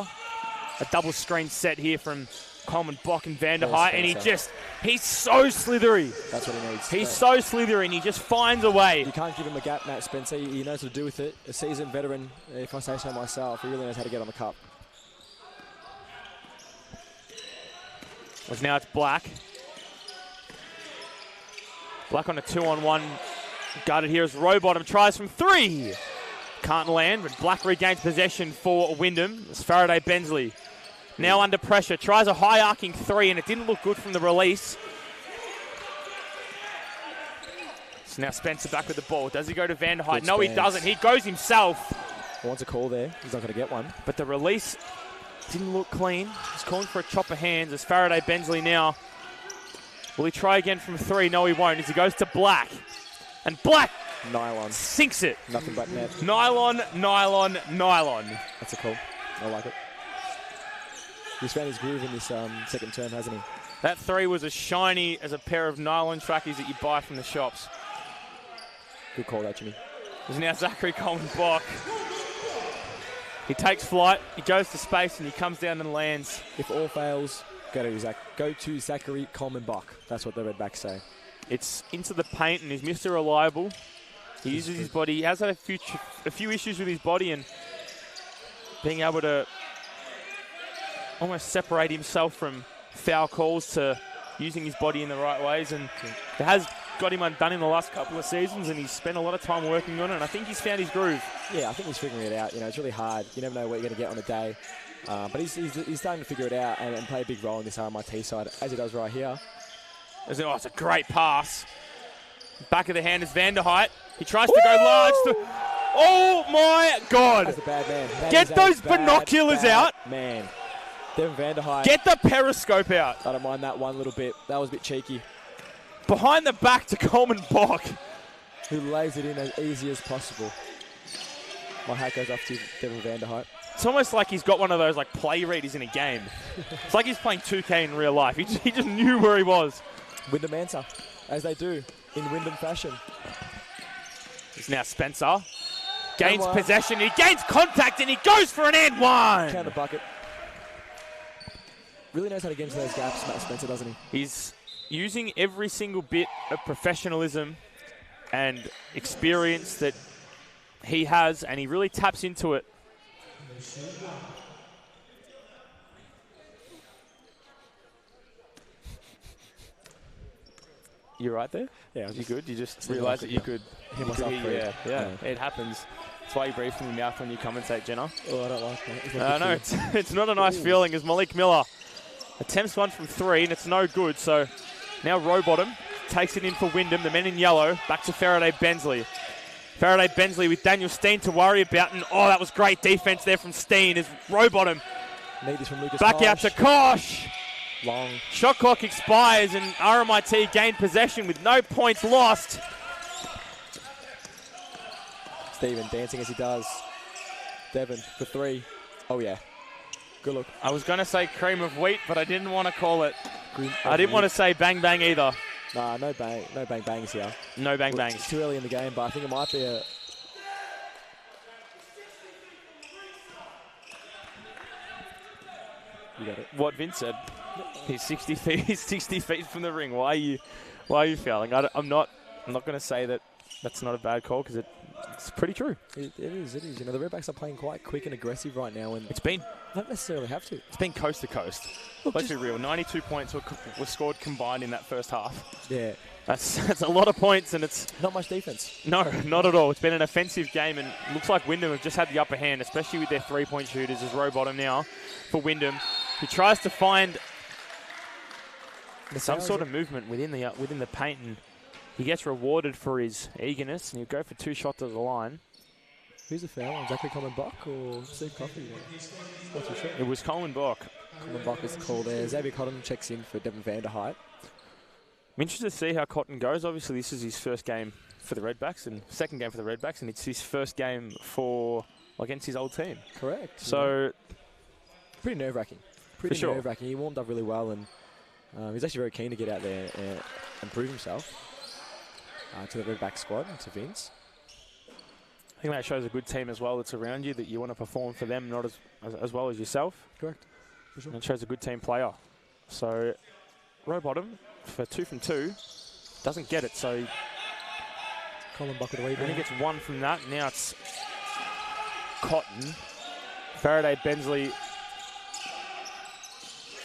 A double screen set here from Coleman, Bock, and Vanderheidt, and he's so slithery. That's what he needs. He's so slithery, and he just finds a way. You can't give him a gap, Matt Spencer. He knows what to do with it. A seasoned veteran, if I say so myself. He really knows how to get on the cup. Well, now it's Black. Black on a 2-on-1. Guarded here as Rowbottom tries from 3. Can't land, but Black regains possession for Wyndham. It's Faraday Bensley. Now under pressure. Tries a high arcing 3, and it didn't look good from the release. So now Spencer back with the ball. Does he go to Vanderheidt? No, he doesn't. He goes himself. Wants a call there. He's not going to get one. But the release didn't look clean. He's calling for a chop of hands as Faraday Bensley now. Will he try again from 3? No, he won't, as he goes to Black. And Black Nylon sinks it. Nothing but net. Nylon, nylon, nylon. That's a call. I like it. He's found his groove in this second term, hasn't he? That 3 was as shiny as a pair of nylon trackies that you buy from the shops. Good call, that, Jimmy. There's now Zachary Coleman Bock. He takes flight, he goes to space, and he comes down and lands. If all fails, go to Zachary Coleman Bock. That's what the Redbacks say. It's into the paint, and he's Mr. Reliable. He uses his body. He has had a few issues with his body, and being able to almost separate himself from foul calls to using his body in the right ways, and it has got him undone in the last couple of seasons, and he's spent a lot of time working on it, and I think he's found his groove. Yeah, I think he's figuring it out. You know, it's really hard. You never know what you're going to get on a day. But he's starting to figure it out and play a big role in this RMIT side, as he does right here. It's a great pass. Back of the hand is Vanderheidt. He tries to go large. Oh, my God. That's a bad man. Get those binoculars out. Man. Devin Vanderheidt. Get the periscope out. I don't mind that one little bit. That was a bit cheeky. Behind the back to Coleman Bock, who lays it in as easy as possible. My hat goes off to Devin Vanderheidt. It's almost like he's got one of those like play readers in a game. It's like he's playing 2K in real life. He just knew where he was. Wyndham answer, as they do in Wyndham fashion. It's now Spencer. Gains possession, he gains contact, and he goes for an and one. Counter bucket. Really knows how to get into those gaps, Matt Spencer, doesn't he? He's using every single bit of professionalism and experience that he has, and he really taps into it. You right there? Yeah. You good? You just realised that you could hear myself breathe. Yeah, it happens. That's why you breathe from your mouth when you commentate, Jenna. Oh, I don't like that. No, it's not a nice feeling as Malik Miller attempts one from 3, and it's no good. So now Rowbottom takes it in for Wyndham, the men in yellow, back to Faraday Bensley. Faraday Bensley with Daniel Steen to worry about, and that was great defense there from Steen as Rowbottom need this from Lucas back Kosh. out to Kosh. Long. Shot clock expires, and RMIT gained possession with no points lost. Stephen dancing as he does. Devin for 3. Oh, yeah. Good look. I was going to say cream of wheat, but I didn't want to call it. I didn't want to say bang bang either. Nah, no bang bangs here. No bang bangs. It's too early in the game, but I think it might be a... You got it. What Vince said. He's 60 feet. He's 60 feet from the ring. Why are you fouling? I'm not going to say that that's not a bad call because it's pretty true. It is. You know, the Redbacks are playing quite quick and aggressive right now, and it's been don't necessarily have to. It's been coast to coast. Look, let's be real. 92 points were scored combined in that first half. Yeah. That's a lot of points, and it's not much defense. No, not at all. It's been an offensive game, and looks like Wyndham have just had the upper hand, especially with their three-point shooters. As Rowbottom now for Wyndham, he tries to find some sort of movement within the paint, and he gets rewarded for his eagerness, and he'll go for 2 shots at the line. Who's the foul? Zachary Coleman Bock or Steve Coffey? Not too sure. It was Coleman Bock. Coleman Bock is the call there. Xavier Cotton checks in for Devin Vanderheidt. I'm interested to see how Cotton goes. Obviously, this is his first game for the Redbacks and second game for the Redbacks, and it's his first game against his old team. Correct. So, pretty nerve-wracking. Pretty nerve-wracking. He warmed up really well, and he's actually very keen to get out there and prove himself. to the Redback squad and to Vince. I think that shows a good team as well that's around you, that you want to perform for them, not as well as yourself. Correct. For sure. And it shows a good team player. So, row bottom for 2 from 2. Doesn't get it, so Colin Buck with a rebound. only gets 1 from that. Now it's Cotton. Faraday Bensley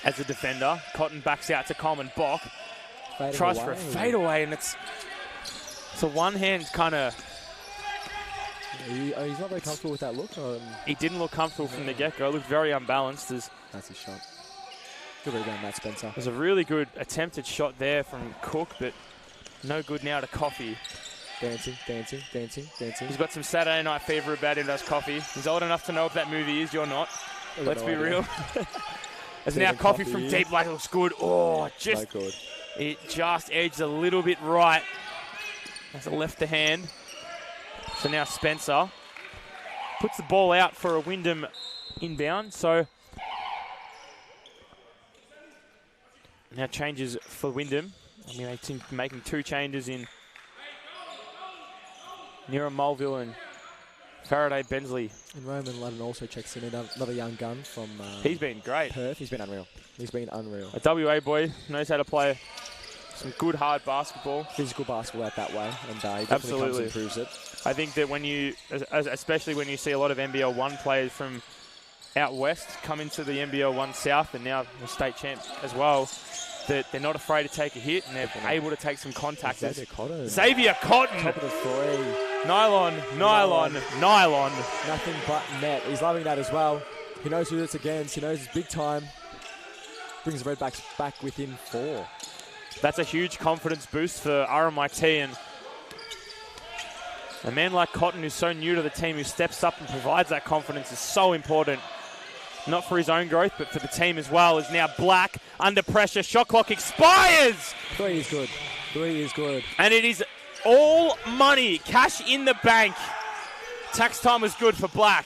as a defender. Cotton backs out to Coleman Bock. Tries for a fadeaway, and it's a one-hand kind of... He's not very comfortable with that look. He didn't look comfortable from the get-go. Looked very unbalanced. That's his shot. Good rebound, Matt Spencer. There's a really good attempted shot there from Cook, but no good now to Coffey. Dancing. He's got some Saturday Night Fever about him, does Coffey. He's old enough to know what that movie is. You're not. Let's be real. As now Coffey from deep left looks good. Oh, just so good. It just edged a little bit right. That's a left to hand. So now Spencer puts the ball out for a Wyndham inbound. So now changes for Wyndham. I mean, they seem to be making 2 changes in Nira Mulville and Faraday Bensley. And Roman Ludden also checks in, another young gun from he's been great. Perth. He's been unreal. A WA boy, knows how to play some good hard basketball. Physical basketball out that way, and he definitely comes and proves it. I think that when you, especially when you see a lot of NBL 1 players from out west come into the NBL 1 South and now the state champ as well, that they're not afraid to take a hit and they're able to take some contact. Xavier Cotton. Top of the 3. Nylon. Nothing but net. He's loving that as well. He knows who it's against. He knows it's big time. Brings the Redbacks back within 4. That's a huge confidence boost for RMIT, and a man like Cotton, who's so new to the team, who steps up and provides that confidence, is so important. Not for his own growth, but for the team as well. Is now Black under pressure. Shot clock expires. 3 is good. And it is all money. Cash in the bank. Tax time was good for Black.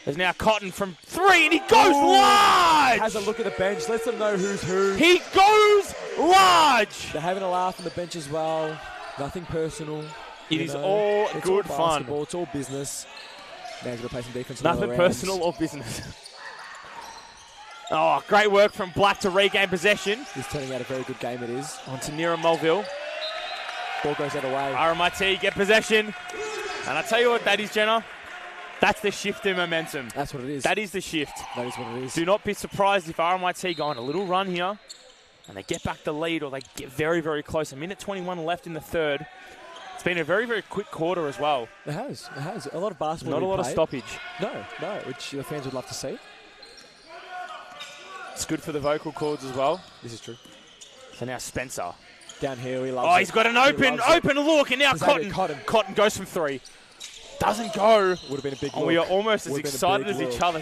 There's now Cotton from 3, and he goes large! Has a look at the bench, lets them know who's who. He goes large! They're having a laugh on the bench as well. Nothing personal. It is all good fun. It's all business. Now he's going to play some defense. Nothing personal or business. Oh, great work from Black to regain possession. He's turning out a very good game, it is. On to Nira Mulville. Ball goes out of the way. RMIT get possession. And I tell you what that is, Jenna. That's the shift in momentum. That's what it is. That is the shift. That is what it is. Do not be surprised if RMIT go on a little run here and they get back the lead, or they get very, very close. 1:21 left in the third. It's been a very, very quick quarter as well. It has. A lot of basketball. Not a lot of stoppage. No, which the fans would love to see. It's good for the vocal cords as well. This is true. So now Spencer. Down here, he loves it. He's got an open look, and now Cotton goes from 3. Doesn't go. Would have been a big look. We are almost as excited as each other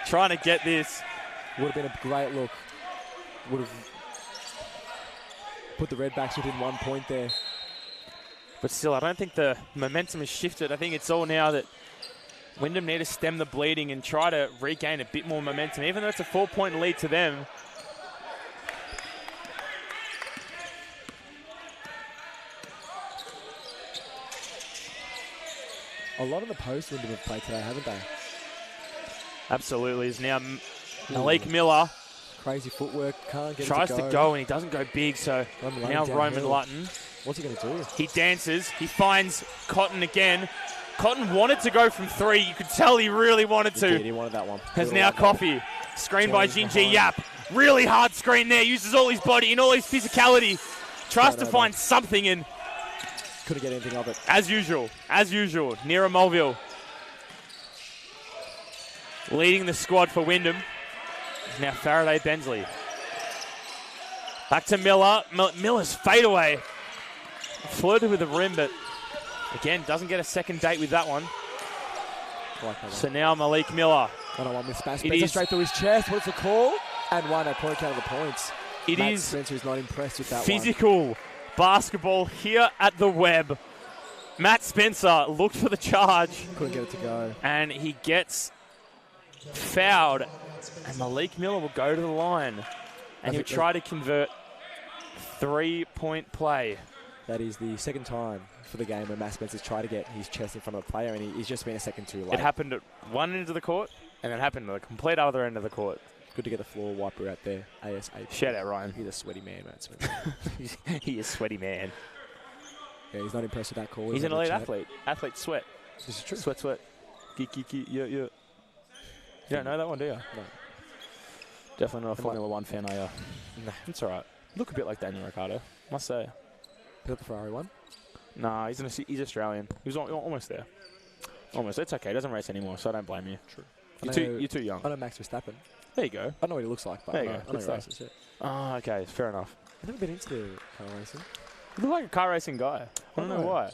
trying to get this. Would have been a great look. Would have put the Redbacks within 1 point there. But still, I don't think the momentum has shifted. I think it's all now that Wyndham need to stem the bleeding and try to regain a bit more momentum, even though it's a 4-point lead to them. A lot of the post Wyndham have played today, haven't they? Absolutely. Is now Malik Miller. Crazy footwork, can't get tries to go and he doesn't go big, so now Roman Lutton. What's he going to do? He dances. He finds Cotton again. Cotton wanted to go from 3. You could tell he really wanted to. He wanted that one. Has now Coffey. Screened by Jinji Yap. Really hard screen there. Uses all his body and all his physicality. Tries to find something and couldn't get anything of it. As usual. Nira Mulville leading the squad for Wyndham. Now Faraday Bensley. Back to Miller. Miller's fadeaway. Flirted with the rim, but again, doesn't get a second date with that one. So now Malik Miller. 1-on-1 with Spencer straight through his chest. What's the call? And one at point count of the points. Matt Spencer is not impressed with that physical basketball here at the Web. Matt Spencer looked for the charge. Couldn't get it to go. And he gets fouled. And Malik Miller will go to the line. And he'll try to convert. 3-point play. That is the second time for the game where Matt Spencer's tried to get his chest in front of the player, and he's just been a second too late. It happened at one end of the court, and it happened at the complete other end of the court. Good to get the floor wiper out there. ASAP. Shout out, Ryan. He's a sweaty man, Matt Spencer. He is sweaty man. Yeah, he's not impressed with that call. He's an elite athlete. Athlete sweat. This is true. Sweat. Geek. Yeah. You don't know that one, do you? No. Definitely not a Formula One fan, are you? Nah, it's all right. Look a bit like Daniel Ricciardo, must say. Is that the Ferrari one? Nah, he's Australian. He was almost there. Almost. It's okay. He doesn't race anymore, so I don't blame you. True. You're too young. I know Max Verstappen. There you go. I don't know what he looks like, but There I you know, go. I know Good he stuff. races. Yeah. Oh, okay. Fair enough. I've never been into car racing. You look like a car racing guy. I don't know why.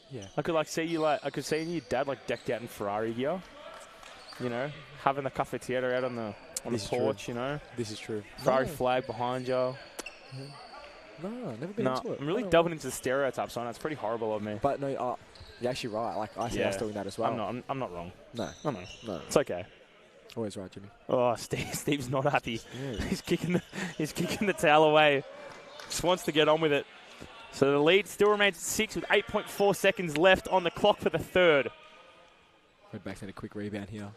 Yeah. I could see your dad decked out in Ferrari gear. You know, having the cafetiere out on the porch. True. You know, This is true. Ferrari flag behind you. No, never been into it. I'm really delving into the stereotypes on it. It's pretty horrible of me. But no, you're actually right. Like I see us doing that as well. I'm not wrong. No. No. It's okay. Always right, Jimmy. Oh, Steve's not happy. Yeah. He's kicking the towel away. Just wants to get on with it. So the lead still remains at 6 with 8.4 seconds left on the clock for the third. Redbacks had a quick rebound here.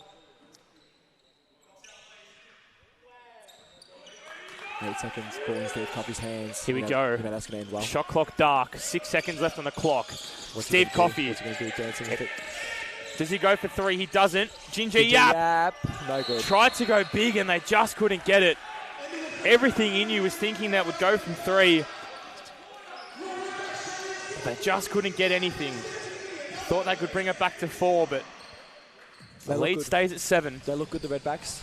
8 seconds. Ball in Steve Coffey's hands. Here we go. You know that's going to end well. Shot clock dark. 6 seconds left on the clock. Steve Coffey. What's he going to do? Dancing with it. Does he go for 3? He doesn't. Ginger Yap No good. tried to go big and they just couldn't get it. Everything in you was thinking that would go from 3. They just couldn't get anything. Thought they could bring it back to 4, but the lead stays at 7. They look good, the Redbacks.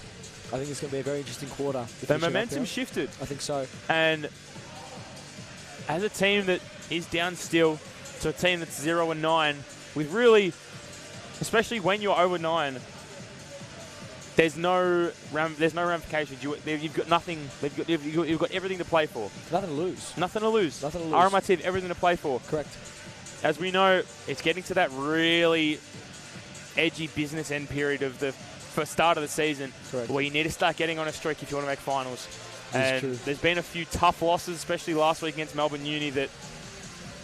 I think it's going to be a very interesting quarter. The momentum shifted. I think so. And as a team that is down still to a team that's 0-9, with really, especially when you're 0-9, there's no ramifications. You've got nothing. You've got everything to play for. Nothing to lose. Nothing to lose. Nothing to lose. RMIT have everything to play for. Correct. As we know, it's getting to that really edgy business end period of the first start of the season, Correct. where you need to start getting on a streak if you want to make finals. And true. there's been a few tough losses, especially last week against Melbourne Uni, that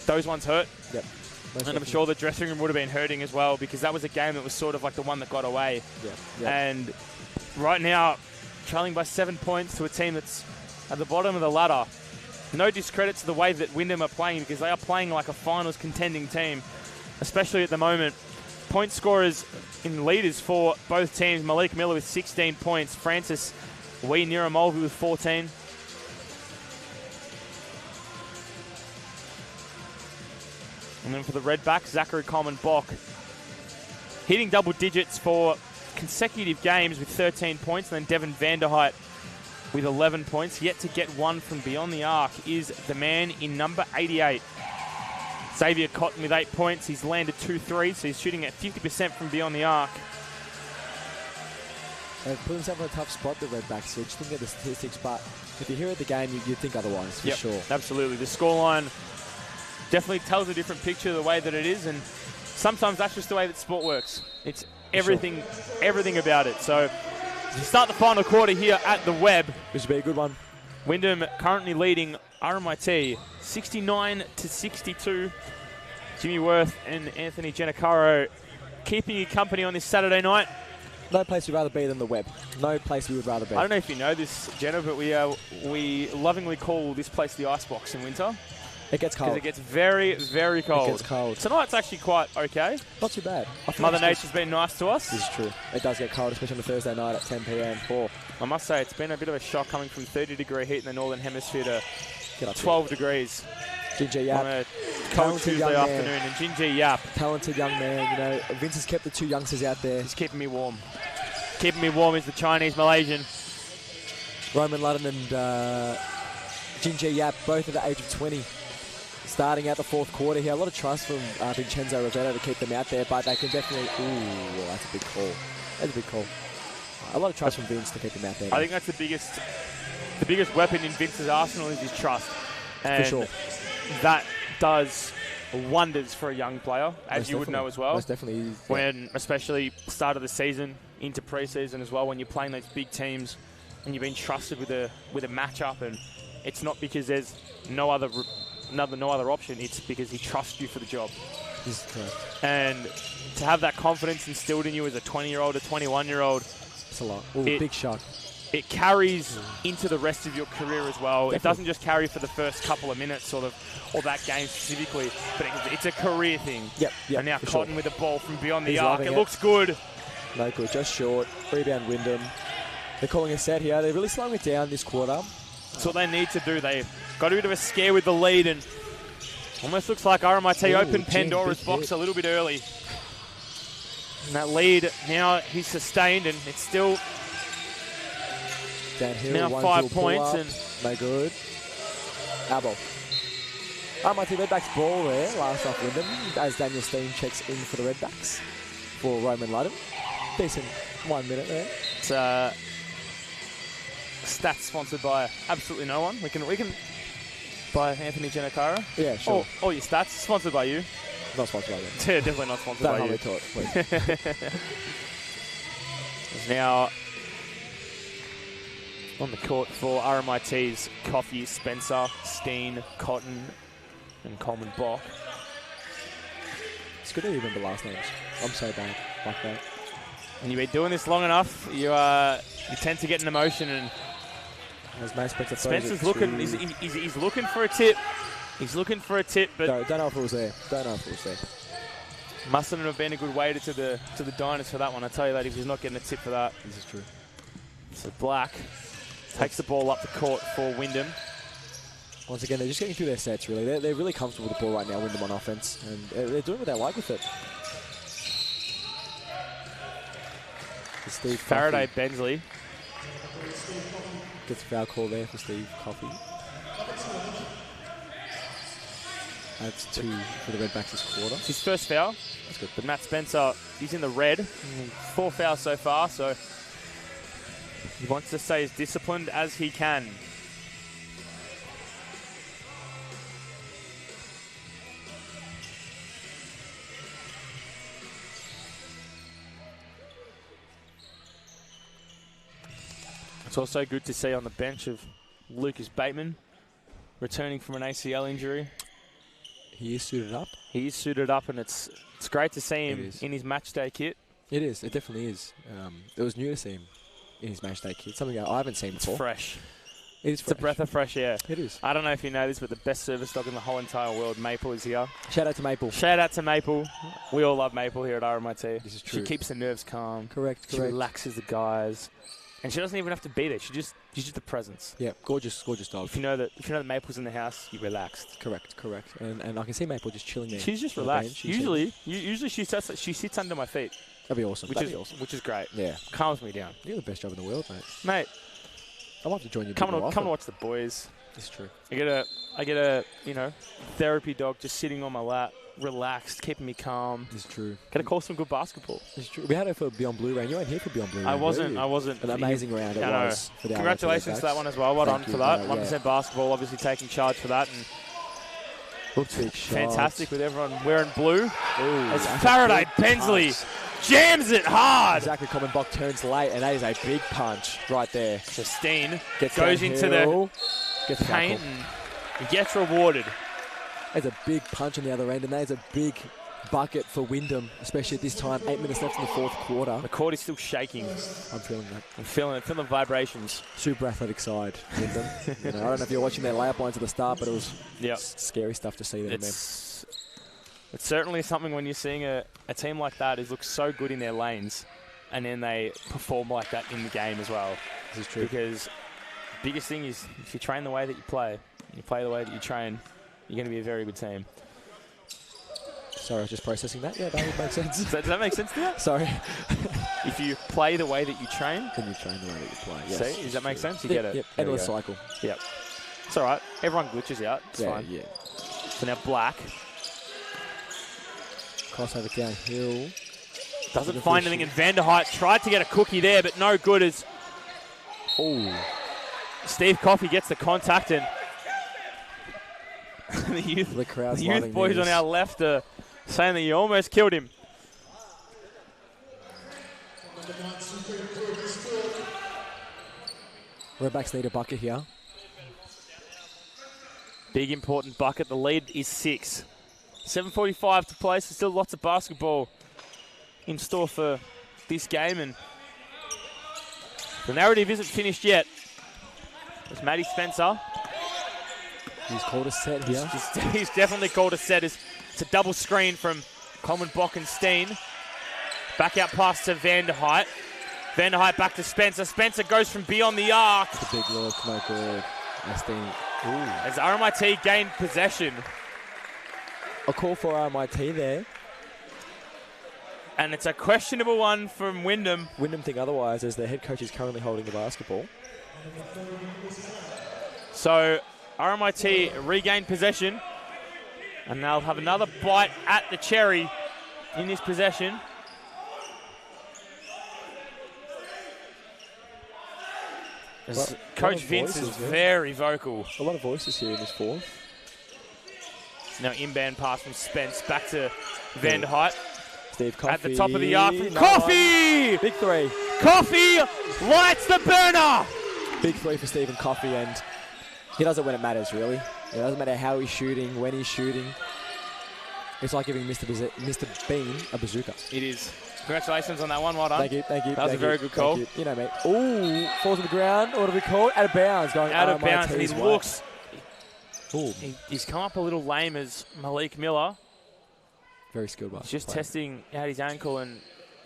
those ones hurt. Yep. And I'm sure the dressing room would have been hurting as well, because that was a game that was sort of like the one that got away. Yeah. And right now, trailing by 7 points to a team that's at the bottom of the ladder. No discredit to the way that Wyndham are playing, because they are playing like a finals contending team, especially at the moment. Point scorers in leaders for both teams: Malik Miller with 16 points, Francis Niramovu with 14. And then for the Redbacks, Zachary Coleman-Bock hitting double digits for consecutive games with 13 points. And then Devin Vanderheit with 11 points. Yet to get one from beyond the arc is the man in number 88. Xavier Cotton with 8 points. He's landed 2 threes, so he's shooting at 50% from beyond the arc. They've put themselves in a tough spot, the Redbacks. So just think of the statistics, but if you hear at the game, you'd think otherwise, for sure. Absolutely. The scoreline definitely tells a different picture of the way that it is, and sometimes that's just the way that sport works. It's everything about it. So to start the final quarter here at the Webb. This should be a good one. Wyndham currently leading RMIT 69-62. Jimmy Worth and Anthony Giannacaro keeping you company on this Saturday night. No place we'd rather be than the Webb. No place we would rather be. I don't know if you know this, Jenna, but we lovingly call this place the Icebox in winter. It gets cold. Because it gets very, very cold. It gets cold. Tonight's actually quite okay. Not too bad. Mother Nature's been nice to us. This is true. It does get cold, especially on a Thursday night at 10 p.m. I must say, it's been a bit of a shock coming from 30-degree heat in the Northern Hemisphere to Get up 12 degrees Ginger Yap. on a cold Tuesday afternoon. And Ginger Yap. Talented young man. You know, Vince has kept the two youngsters out there. He's keeping me warm. Keeping me warm is the Chinese-Malaysian. Roman Ludden and Ginger Yap, both at the age of 20. Starting out the fourth quarter here. A lot of trust from Vincenzo Rivera to keep them out there, but they can definitely... Ooh, that's a big call. That's a big call. A lot of trust from Vince to keep them out there. I think that's the biggest weapon in Vince's arsenal is his trust. And for sure. That does wonders for a young player, as Most you would know as well. Most definitely. When, especially start of the season, into pre-season as well, when you're playing those big teams and you've been trusted with a matchup and it's not because there's no other option. It's because he trusts you for the job. This is correct. And to have that confidence instilled in you as a 20-year-old, a 21-year-old, it's a lot. Ooh, big shot. It carries into the rest of your career as well. Definitely. It doesn't just carry for the first couple of minutes or that game specifically, but it's a career thing. Yep. And now Cotton with the ball from beyond the arc. It looks good. No good, just short. Rebound Wyndham. They're calling a set here. They're really slowing it down this quarter. That's what they need to do. They've got a bit of a scare with the lead, and almost looks like RMIT opened Pandora's box a little bit early. And that lead, now he's sustained, and it's still downhill, now 5 points. And no good. Our ball. RMIT Redbacks ball there, last off Wyndham, as Daniel Steen checks in for the Redbacks for Roman Ludden. Decent 1 minute there. It's stats sponsored by absolutely no one. We can by Anthony Giannicara. Yeah, sure. All your stats sponsored by you. Not sponsored by them. Yeah, definitely not sponsored by you. Don't hold me to it, please. Now on the court for RMIT's Coffey, Spencer, Steen, Cotton, and Coleman Bock. It's good to remember last names. I'm so bad like that. And you've been doing this long enough, you tend to get an emotion. And Spencer's looking. He's looking for a tip. He's looking for a tip, but don't know if it was there. Don't know if it was there. Mustn't have been a good waiter to the diners for that one. I tell you that if he's not getting a tip for that. This is true. So Black takes the ball up the court for Wyndham. Once again, they're just getting through their sets, really. They're really comfortable with the ball right now, Wyndham on offense, and they're doing what they like with it. Steve Faraday Coffey Bensley gets a foul call there for Steve Coffey. That's 2 for the Redbacks this quarter. It's his first foul. That's good. But Matt Spencer, he's in the red. 4 fouls so far, so he wants to stay as disciplined as he can. It's also good to see on the bench of Lucas Bateman, returning from an ACL injury. He is suited up. He is suited up, and it's great to see him in his match day kit. It is. It definitely is. It was new to see him in his match day kit. Something I haven't seen before. It's fresh. It is fresh. It's a breath of fresh air. It is. I don't know if you know this, but the best service dog in the whole entire world, Maple, is here. Shout out to Maple. Shout out to Maple. We all love Maple here at RMIT. This is true. She keeps the nerves calm. Correct. She relaxes the guys. And she doesn't even have to be there. She's just the presence. Yeah, gorgeous dog. If you know that Maple's in the house, you're relaxed. Correct. And I can see Maple just chilling there. She's just relaxed. Usually she sits under my feet. That'd be awesome. Which is great. Yeah. Calms me down. You're the best job in the world, mate. Mate, I'll have to join you. Come and watch the boys. It's true. I get a therapy dog just sitting on my lap, relaxed, keeping me calm. It's true. Gotta call some good basketball. It's true. We had her for Beyond Blue Rain. You weren't here for Beyond Blue Rain. I wasn't. An amazing round it was. For the Congratulations to that one as well. Well done for that. 100% basketball, obviously taking charge for that. And looked fantastic with everyone wearing blue. Ooh, as Faraday Bensley jams it hard. Exactly. Coleman Bock turns late, and that is a big punch right there. Steen goes into the paint and gets rewarded. There's a big punch on the other end, and there's a big bucket for Wyndham, especially at this time. 8 minutes left in the fourth quarter. The court is still shaking. I'm feeling that. I'm feeling it. Feeling the vibrations. Super athletic side, Wyndham. I don't know if you're watching their layup lines at the start, but it was scary stuff to see them. It's certainly something when you're seeing a team like that who looks so good in their lanes, and then they perform like that in the game as well. This is true. Because the biggest thing is if you train the way that you play the way that you train, you're going to be a very good team. Sorry, I was just processing that. Yeah, that would make sense. Does that make sense to you? Sorry. If you play the way that you train, then you train the way that you play. Yes, see, does that make sense? You get it. Yep. Endless cycle. Yep. It's all right. Everyone glitches out. It's fine. Yeah. So now Black. Crossover downhill. Doesn't find anything, and Vanderheit tried to get a cookie there, but no good as Steve Coffey gets the contact, and the youth boys on our left are saying that you almost killed him. Redbacks need a bucket here. Big important bucket. The lead is 6. 7:45 to play, so still lots of basketball in store for this game, and the narrative isn't finished yet. There's Matty Spencer. He's called a set here. He's definitely called a set. It's a double screen from Coleman, Bock and Steen. Back out pass to Van der Height. Van der Height back to Spencer. Spencer goes from beyond the arc. It's a big look, no good. Steen. As RMIT gained possession. A call for RMIT there. And it's a questionable one from Wyndham. Wyndham think otherwise, as their head coach is currently holding the basketball. So RMIT regained possession, and they'll have another bite at the cherry in this possession. As Coach Vince is very vocal. A lot of voices here in this fourth. Now inbound pass from Spence back to Van der Height. Steve Coffey. At the top of the arc from Coffey! Big three. Coffey lights the burner! Big three for Stephen Coffey, and he does it when it matters, really. It doesn't matter how he's shooting, when he's shooting. It's like giving Mr. Bean a bazooka. It is. Congratulations on that one, well done. Thank you. That was a very good call. You know, mate. Ooh, falls to the ground. Ought to be called. Out of bounds. Going out of bounds, and he way. looks. Ooh. He's come up a little lame as Malik Miller. Very skilled basketball. He's just testing out his ankle, and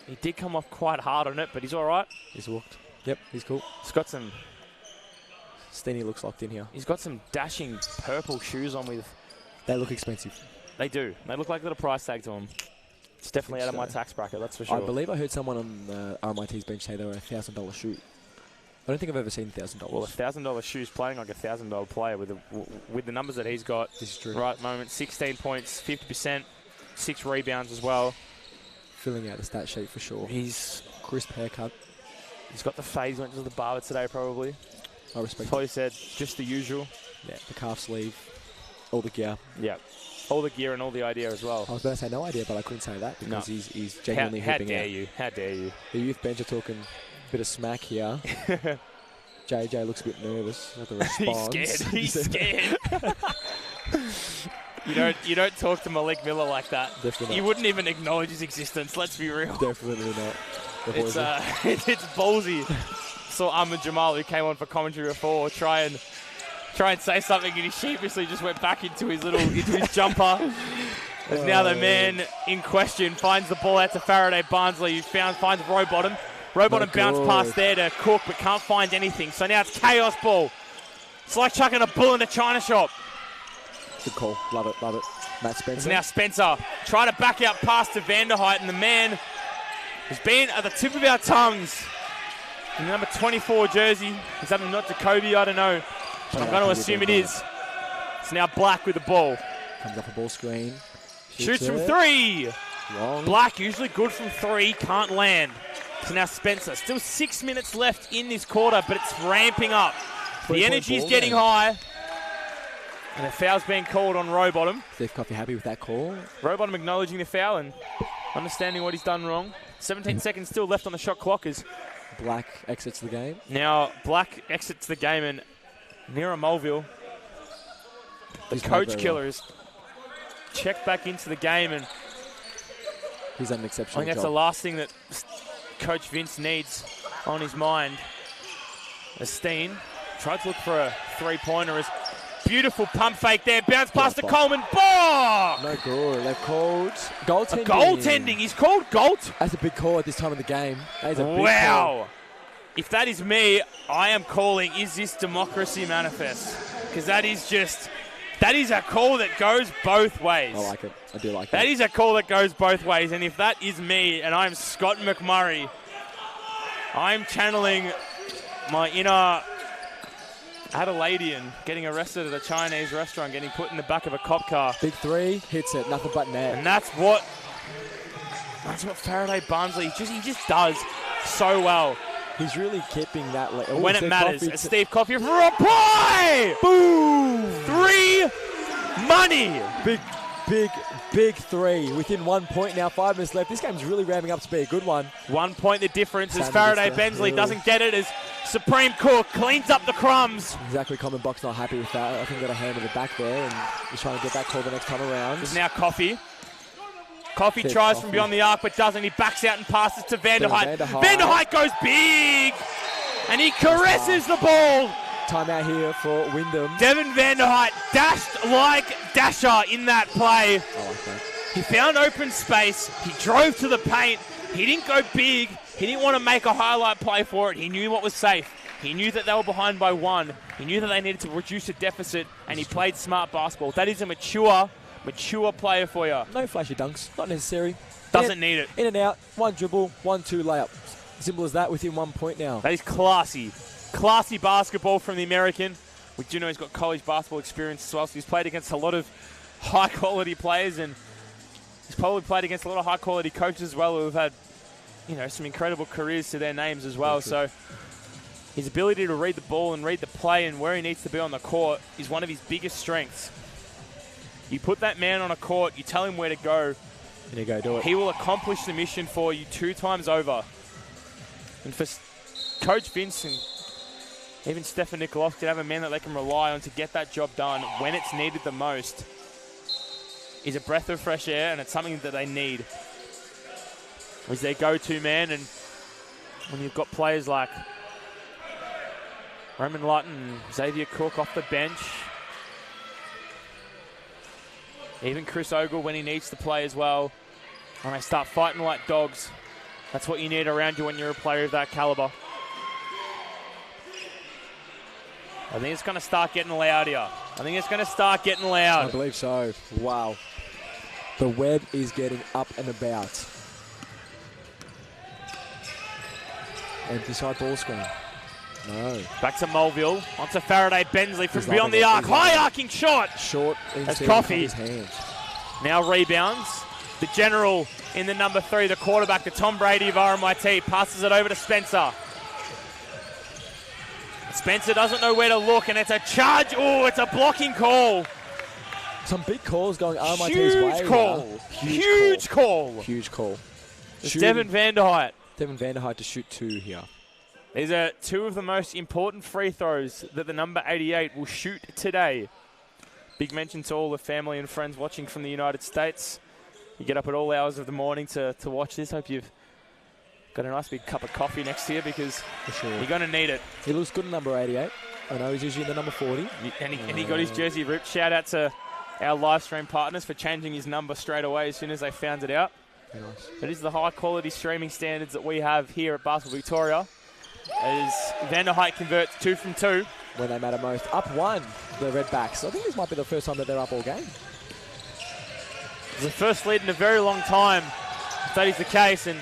he did come off quite hard on it, but he's all right. He's walked. Yep, he's cool. He's got some. Steeny looks locked in here. He's got some dashing purple shoes on with. They look expensive. They do. They look like a little price tag to them. It's definitely out of my tax bracket, that's for sure. I believe I heard someone on RMIT's bench say they were a $1,000 shoe. I don't think I've ever seen $1,000. Well, $1,000 shoes playing like a $1,000 player with the numbers that he's got. This is true. Right at the moment, 16 points, 50%, 6 rebounds as well. Filling out the stat sheet for sure. He's crisp haircut. He's got the fade. He went to the barber today probably. I respect Probably said just the usual. Yeah, the calf sleeve, all the gear. Yeah. All the gear and all the idea as well. I was about to say no idea, but I couldn't say that because he's genuinely how hooping dare out. you? How dare you? The youth bench are talking a bit of smack here. JJ looks a bit nervous at the response. He's scared. You don't talk to Malik Miller like that. Definitely not. You wouldn't even acknowledge his existence. Let's be real. Definitely not. It's ballsy. Saw Ahmed Jamal, who came on for commentary before, try and say something, and he sheepishly just went back into his jumper. As now the man in question finds the ball out to Faraday Barnsley, who finds Rowbottom. Rowbottom bounced past there to Cook, but can't find anything. So now it's chaos ball. It's like chucking a bull in a china shop. Good call. Love it. Matt Spencer. It's now Spencer. Try to back out pass to Van der Height, and the man has been at the tip of our tongues. In the number 24 jersey. Is that not Jacoby? I don't know. I'm going to assume it is. It's now Black with the ball. Comes off a ball screen. Shoots from 3. Long. Black usually good from 3. Can't land. So now Spencer. Still 6 minutes left in this quarter, but it's ramping up. The energy is getting high. And a foul's being called on Rowbottom. Steve Coffey happy with that call. Rowbottom acknowledging the foul and understanding what he's done wrong. 17 seconds still left on the shot clock as Black exits the game. Now Black exits the game, and Nira Mulville, the coach killer, is checked back into the game, and he's done an exceptional I think that's the last thing that Coach Vince needs on his mind. As Steen tried to look for a three-pointer. As beautiful pump fake there, bounce past to Coleman. Ball! No good. They've called goaltending. Goaltending. He's called Golt. That's a big call at this time of the game. That is a big wow. Call. If that is me, I am calling, is this democracy manifest? Because that is a call that goes both ways. I like it. I do like it. That is a call that goes both ways. And if that is me and I'm Scott McMurray, I'm channeling my inner Adelaidean, getting arrested at a Chinese restaurant, getting put in the back of a cop car. Big three, hits it, nothing but net. And that's what Faraday Barnsley, he just does so well. He's really keeping that. When it matters. It's Steve Coffey for a play! Boom! 3 money! Big three. Within 1 point now, 5 minutes left. This game's really ramping up to be a good one. 1 point the difference as Faraday Barnsley doesn't get it as Supreme Cook cleans up the crumbs. Exactly, Common Box not happy with that. I think he got a hand in the back there and he's trying to get that call the next time around. There's now Coffee. Coffee tries from beyond the arc but doesn't. He backs out and passes to Vanderhyde. Vanderhyde goes big and he caresses the ball. Timeout here for Wyndham. Devin Vanderhyde dashed like Dasher in that play. I like that. He found open space. He drove to the paint. He didn't go big. He didn't want to make a highlight play for it. He knew what was safe. He knew that they were behind by 1. He knew that they needed to reduce the deficit, and he played smart basketball. That is a mature player for you. No flashy dunks. Not necessary. Doesn't need it. In and out. 1 dribble, 1-2 layup. Simple as that within 1 point now. That is classy. Classy basketball from the American. We do know he's got college basketball experience as well, so he's played against a lot of high-quality players, and he's probably played against a lot of high-quality coaches as well who have had, some incredible careers to their names as well. So his ability to read the ball and read the play and where he needs to be on the court is one of his biggest strengths. You put that man on a court, you tell him where to go, and you go do it. He will accomplish the mission for you 2 times over. And for Coach Vince and even Stefan Nikolov to have a man that they can rely on to get that job done when it's needed the most is a breath of fresh air, and it's something that they need. He's their go-to man, and when you've got players like Roman Lutton and Xavier Cook off the bench, even Chris Ogle when he needs to play as well, and they start fighting like dogs, that's what you need around you when you're a player of that caliber. I think it's going to start getting loud here. I believe so. Wow. The web is getting up and about. Empty side ball screen. No. Back to Mulville. Onto Faraday Bensley from beyond the arc. High arcing shot. Short. That's Coffee. Now rebounds. The general in the number 3, the quarterback, the Tom Brady of RMIT, passes it over to Spencer. Spencer doesn't know where to look, and it's a charge. Oh, it's a blocking call. Some big calls going RMIT's way. Huge call. Huge call. It's Devin Vanderhyde. Devin Vanderhyde to shoot 2 here. These are 2 of the most important free throws that the number 88 will shoot today. Big mention to all the family and friends watching from the United States. You get up at all hours of the morning to watch this. Hope you've got a nice big cup of coffee next to you because you're going to need it. He looks good in number 88. I know he's usually in the number 40. And he got his jersey ripped. Shout out to our live stream partners for changing his number straight away as soon as they found it out. Very nice. It is the high quality streaming standards that we have here at Basketball Victoria. As Vanderhyde converts 2 from 2. When they matter most. Up 1, the Redbacks. I think this might be the first time that they're up all game. It's the first lead in a very long time. If that is the case, and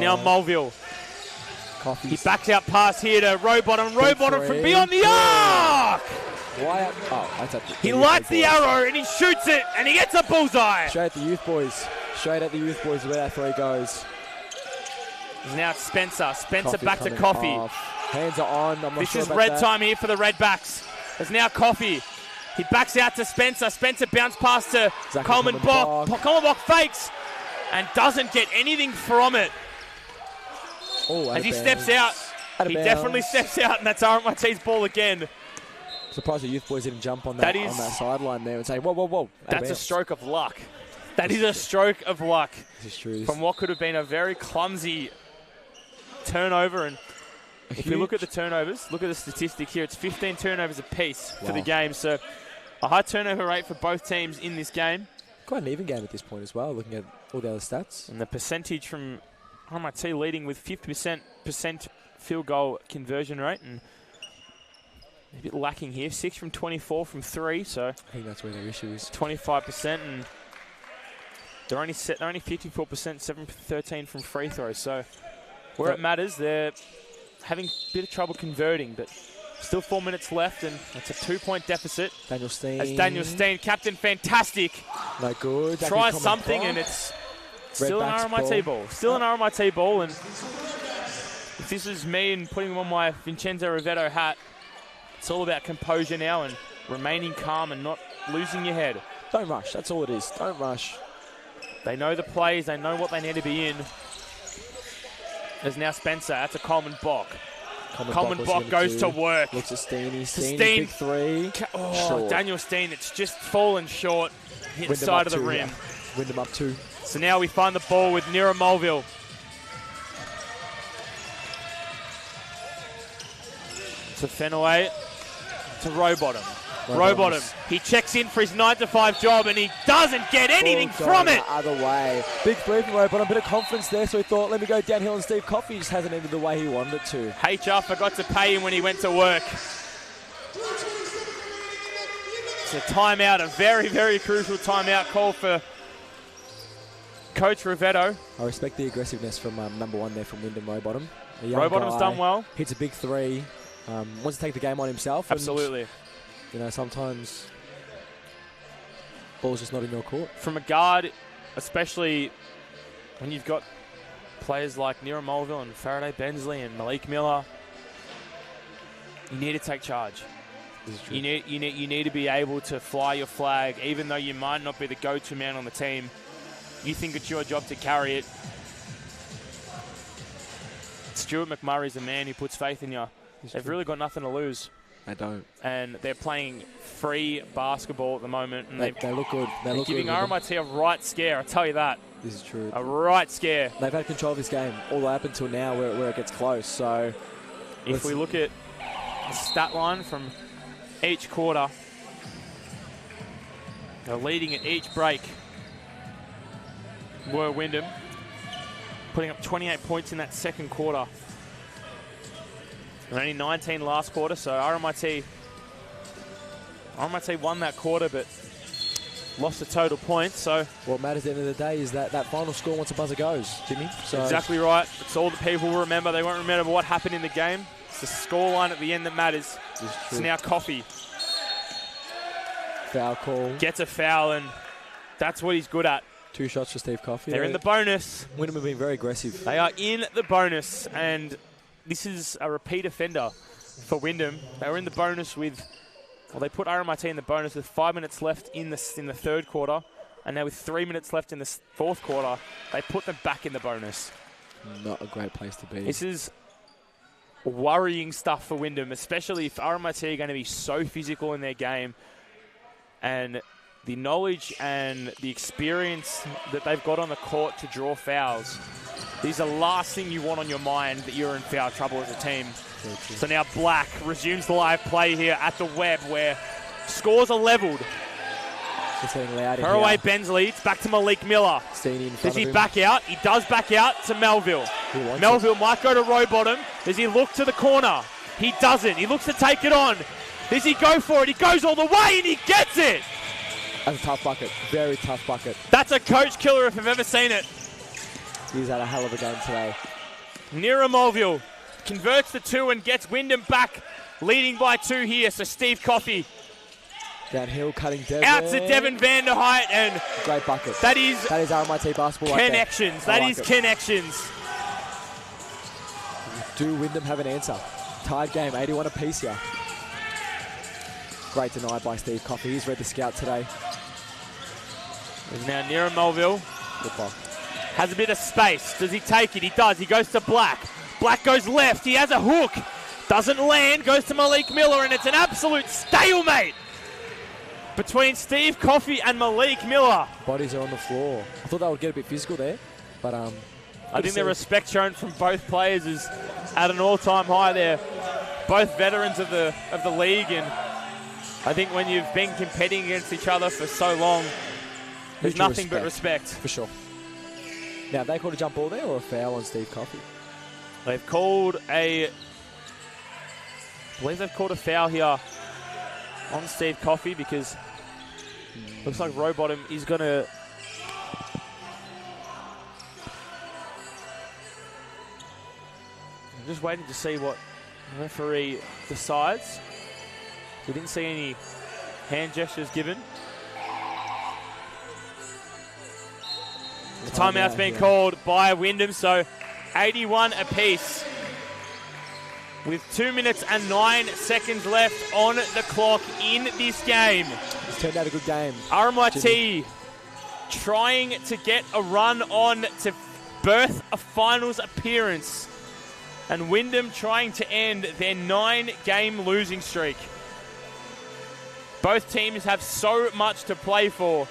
now Mulville. He backs out pass here to Rowbottom. Rowbottom from beyond the arc! He lights the arrow and he shoots it and he gets a bullseye. Straight at the youth boys. Straight at the youth boys where that 3 goes. Now it's Spencer. Spencer back to Coffee. Hands are on. I'm not this sure is about red that. time here for the Redbacks. There's now Coffee. He backs out to Spencer. Spencer bounce pass to Coleman Bock. Coleman Bock fakes and doesn't get anything from it. As he steps out, he definitely steps out, and that's RMIT's ball again. Surprised the youth boys didn't jump on that sideline there and say, whoa, whoa, whoa. That's a stroke of luck. That is a stroke of luck. This is true. From what could have been a very clumsy turnover. And if you look at the turnovers, look at the statistic here. It's 15 turnovers apiece for the game. So a high turnover rate for both teams in this game. Quite an even game at this point as well, looking at all the other stats. And the percentage from RMIT leading with 50% field goal conversion rate. And a bit lacking here. 6 from 24 from 3. So I think that's where their issue is. 25%. And they're only 54%, 7 for 13 from free throws. So where it matters, they're having a bit of trouble converting, but still 4 minutes left, and it's a 2-point deficit. Daniel Steen. As Daniel Steen, captain, fantastic. No good. Tries something, and it's still an RMIT ball. Still an RMIT ball, and if this is me and putting on my Vincenzo Rivetto hat, it's all about composure now and remaining calm and not losing your head. Don't rush. That's all it is. Don't rush. They know the plays. They know what they need to be in. There's now Spencer. That's a Coleman Bock. Common Bok goes to work. Looks at Steeny. Steen. Big three. Oh, Daniel Steen, it's just fallen short. Hit the side of the rim. Wyndham up 2. So now we find the ball with Nira Mulville. To Fenaway. To Rowbottom. Rowbottom. He checks in for his 9-to-5 job and he doesn't get anything from it. The other way. Big three from Rowbottom. A bit of confidence there, so he thought, let me go downhill, and Steve Coffey just hasn't ended the way he wanted it to. HR forgot to pay him when he went to work. It's a timeout, a very, very crucial timeout call for Coach Rivetto. I respect the aggressiveness from number 1 there from Wyndham Rowbottom. Rowbottom's done well. Hits a big three. Wants to take the game on himself. Absolutely. And, sometimes ball's just not in your court. From a guard, especially when you've got players like Nira Mulville and Faraday Bensley and Malik Miller, you need to take charge. You need to be able to fly your flag, even though you might not be the go-to man on the team. You think it's your job to carry it. Stuart McMurray's a man who puts faith in you. They've really got nothing to lose. They don't. And they're playing free basketball at the moment. And they look good. They're giving RMIT a right scare, I tell you that. This is true. A right scare. They've had control of this game all the way up until now where it gets close. So if we look at the stat line from each quarter, they're leading at each break were Wyndham, putting up 28 points in that second quarter. And only 19 last quarter, so RMIT won that quarter, but lost the total points. So what matters at the end of the day is that final score once the buzzer goes, Jimmy. So exactly right. It's all that people will remember. They won't remember what happened in the game. It's the scoreline at the end that matters. It's now Coffey. Foul call. Gets a foul, and that's what he's good at. 2 shots for Steve Coffey. They're in the bonus. Wyndham have been very aggressive. They are in the bonus, and this is a repeat offender for Wyndham. They were in the bonus with, well, they put RMIT in the bonus with 5 minutes left in the third quarter, and now with 3 minutes left in the fourth quarter, they put them back in the bonus. Not a great place to be. This is worrying stuff for Wyndham, especially if RMIT are going to be so physical in their game, and the knowledge and the experience that they've got on the court to draw fouls. These are the last thing you want on your mind, that you're in foul trouble as a team. So now Black resumes the live play here at the web, where scores are levelled. It's getting loud in Faraway here. Bensley, it's back to Malik Miller. Does he back out? He does back out to Melville. Melville might go to Rowbottom. Does he look to the corner? He doesn't. He looks to take it on. Does he go for it? He goes all the way and he gets it. That's a tough bucket. Very tough bucket. That's a coach killer if I've ever seen it. He's had a hell of a game today. Nira Mulville converts the 2 and gets Wyndham back, leading by 2 here. So Steve Coffey downhill, cutting Devin. Out to Devin Vanderheit, and great bucket. That is RMIT basketball. Connections. Right, that is connections. Do Wyndham have an answer? Tied game, 81 apiece here. Great denied by Steve Coffey. He's read the scout today. There's now Nira Mulville. Good block. Has a bit of space. Does he take it? He does. He goes to Black. Black goes left. He has a hook. Doesn't land. Goes to Malik Miller, and it's an absolute stalemate between Steve Coffey and Malik Miller. Bodies are on the floor. I thought they would get a bit physical there, but I think the respect shown from both players is at an all-time high. They're both veterans of the league, and I think when you've been competing against each other for so long, there's nothing but respect. For sure. Now, have they called a jump ball there or a foul on Steve Coffey? They've called I believe they've called a foul here on Steve Coffey, because looks like Rowbottom is going to... I'm just waiting to see what the referee decides. We didn't see any hand gestures given. The timeout's been called by Wyndham, so 81 apiece. With 2 minutes and 9 seconds left on the clock in this game. It's turned out a good game. RMIT trying to get a run on to birth a finals appearance And Wyndham trying to end their 9-game losing streak. Both teams have so much to play for.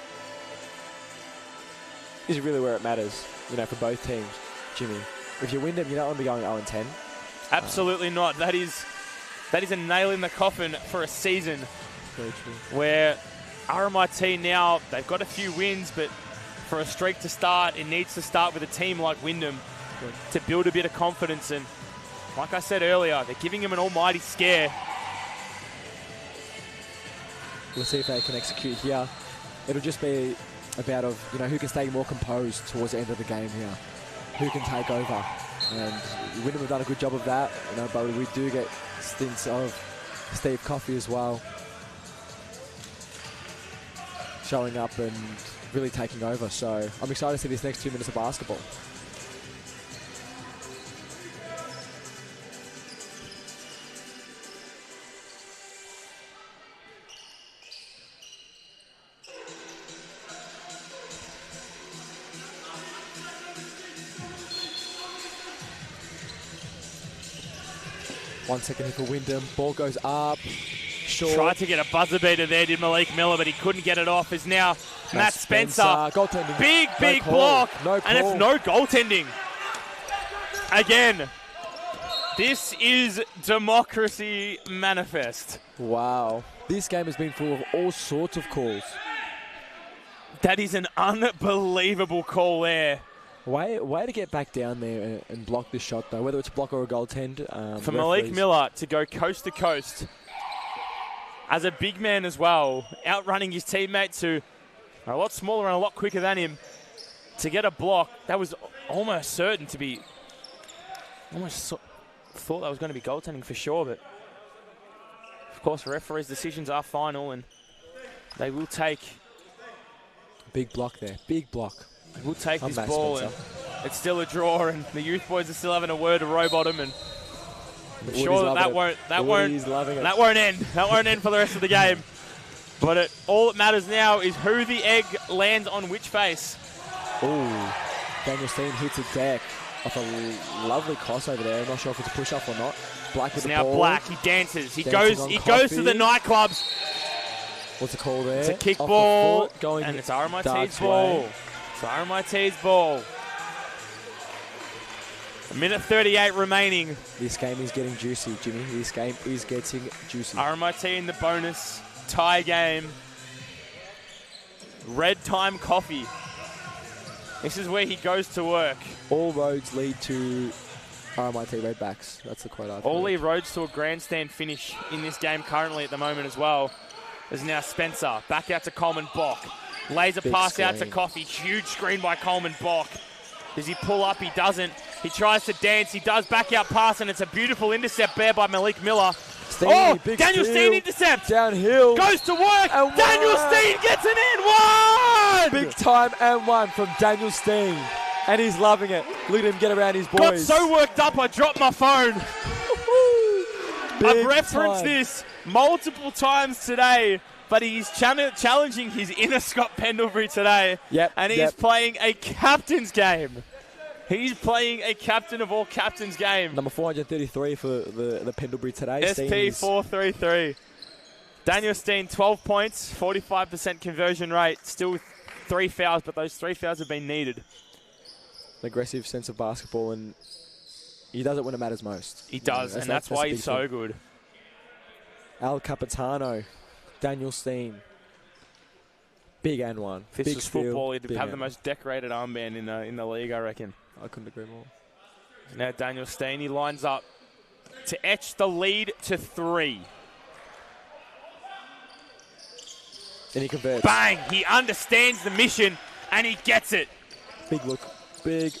This is really where it matters, you know, for both teams, Jimmy. If you Wyndham, you don't want to be going 0-10. Absolutely not. That is a nail in the coffin for a season. Very true. Where RMIT now, they've got a few wins, but for a streak to start, it needs to start with a team like Wyndham to build a bit of confidence. And like I said earlier, they're giving him an almighty scare. We'll see if they can execute here. It'll just be about who can stay more composed towards the end of the game here. Who can take over. And Wyndham have done a good job of that, but we do get stints of Steve Coffey as well. Showing up and really taking over. So I'm excited to see this next 2 minutes of basketball. One second here for Wyndham. Ball goes up. Short. Tried to get a buzzer beater there, did Malik Miller, but he couldn't get it off. Is now Matt Spencer. Goaltending. Big block. No call. And it's no goaltending. Again, this is democracy manifest. Wow. This game has been full of all sorts of calls. That is an unbelievable call there. Way to get back down there and block this shot, though, whether it's a block or a goaltend. For Malik Miller to go coast to coast as a big man as well, outrunning his teammates who are a lot smaller and a lot quicker than him, to get a block, that was almost certain to be, thought that was going to be goaltending for sure, but of course referees' decisions are final and they will take. Big block there, big block. We'll take this ball, and it's still a draw, and the youth boys are still having a word to Rowbottom, and I'm sure that won't end. That won't end for the rest of the game. But all that matters now is who the egg lands on which face. Oh, Daniel Steen hits a deck off a lovely cross over there. I'm not sure if it's a push-up or not. Black with the ball. Now Black, he dances. He goes to the nightclubs. What's the call there? It's a kick ball, and it's RMIT's ball. It's RMIT's ball. 1:38 remaining. This game is getting juicy, Jimmy. This game is getting juicy. RMIT in the bonus tie game. Red Time Coffee. This is where he goes to work. All roads lead to RMIT Redbacks. That's the quote I've All heard. roads to a grandstand finish in this game currently at the moment as well. There's now Spencer. Back out to Coleman Bock. Laser pass out to Coffey. Huge screen by Coleman Bock. Does he pull up? He doesn't. He tries to dance. He does back out pass, and it's a beautiful intercept there by Malik Miller. Daniel Steen intercept. Downhill. Goes to work. Daniel Steen gets an and one. Big time and one from Daniel Steen. And he's loving it. Look at him get around his boys. Got so worked up, I dropped my phone. I've referenced this multiple times today. But he's challenging his inner Scott Pendlebury today. And he's playing a captain's game. He's playing a captain of all captains game. Number 433 for the Pendlebury today. SP433. Daniel Steen, 12 points, 45% conversion rate. Still 3 fouls, but those 3 fouls have been needed. An aggressive sense of basketball, and he does it when it matters most. He does, and that's why he's so good. Al Capitano. Daniel Steen. Big and one. If this big was steal, football, he'd have the most decorated armband in the league, I reckon. I couldn't agree more. Now Daniel Steen, he lines up to etch the lead to 3. And he converts. Bang! He understands the mission, and he gets it. Big look. Big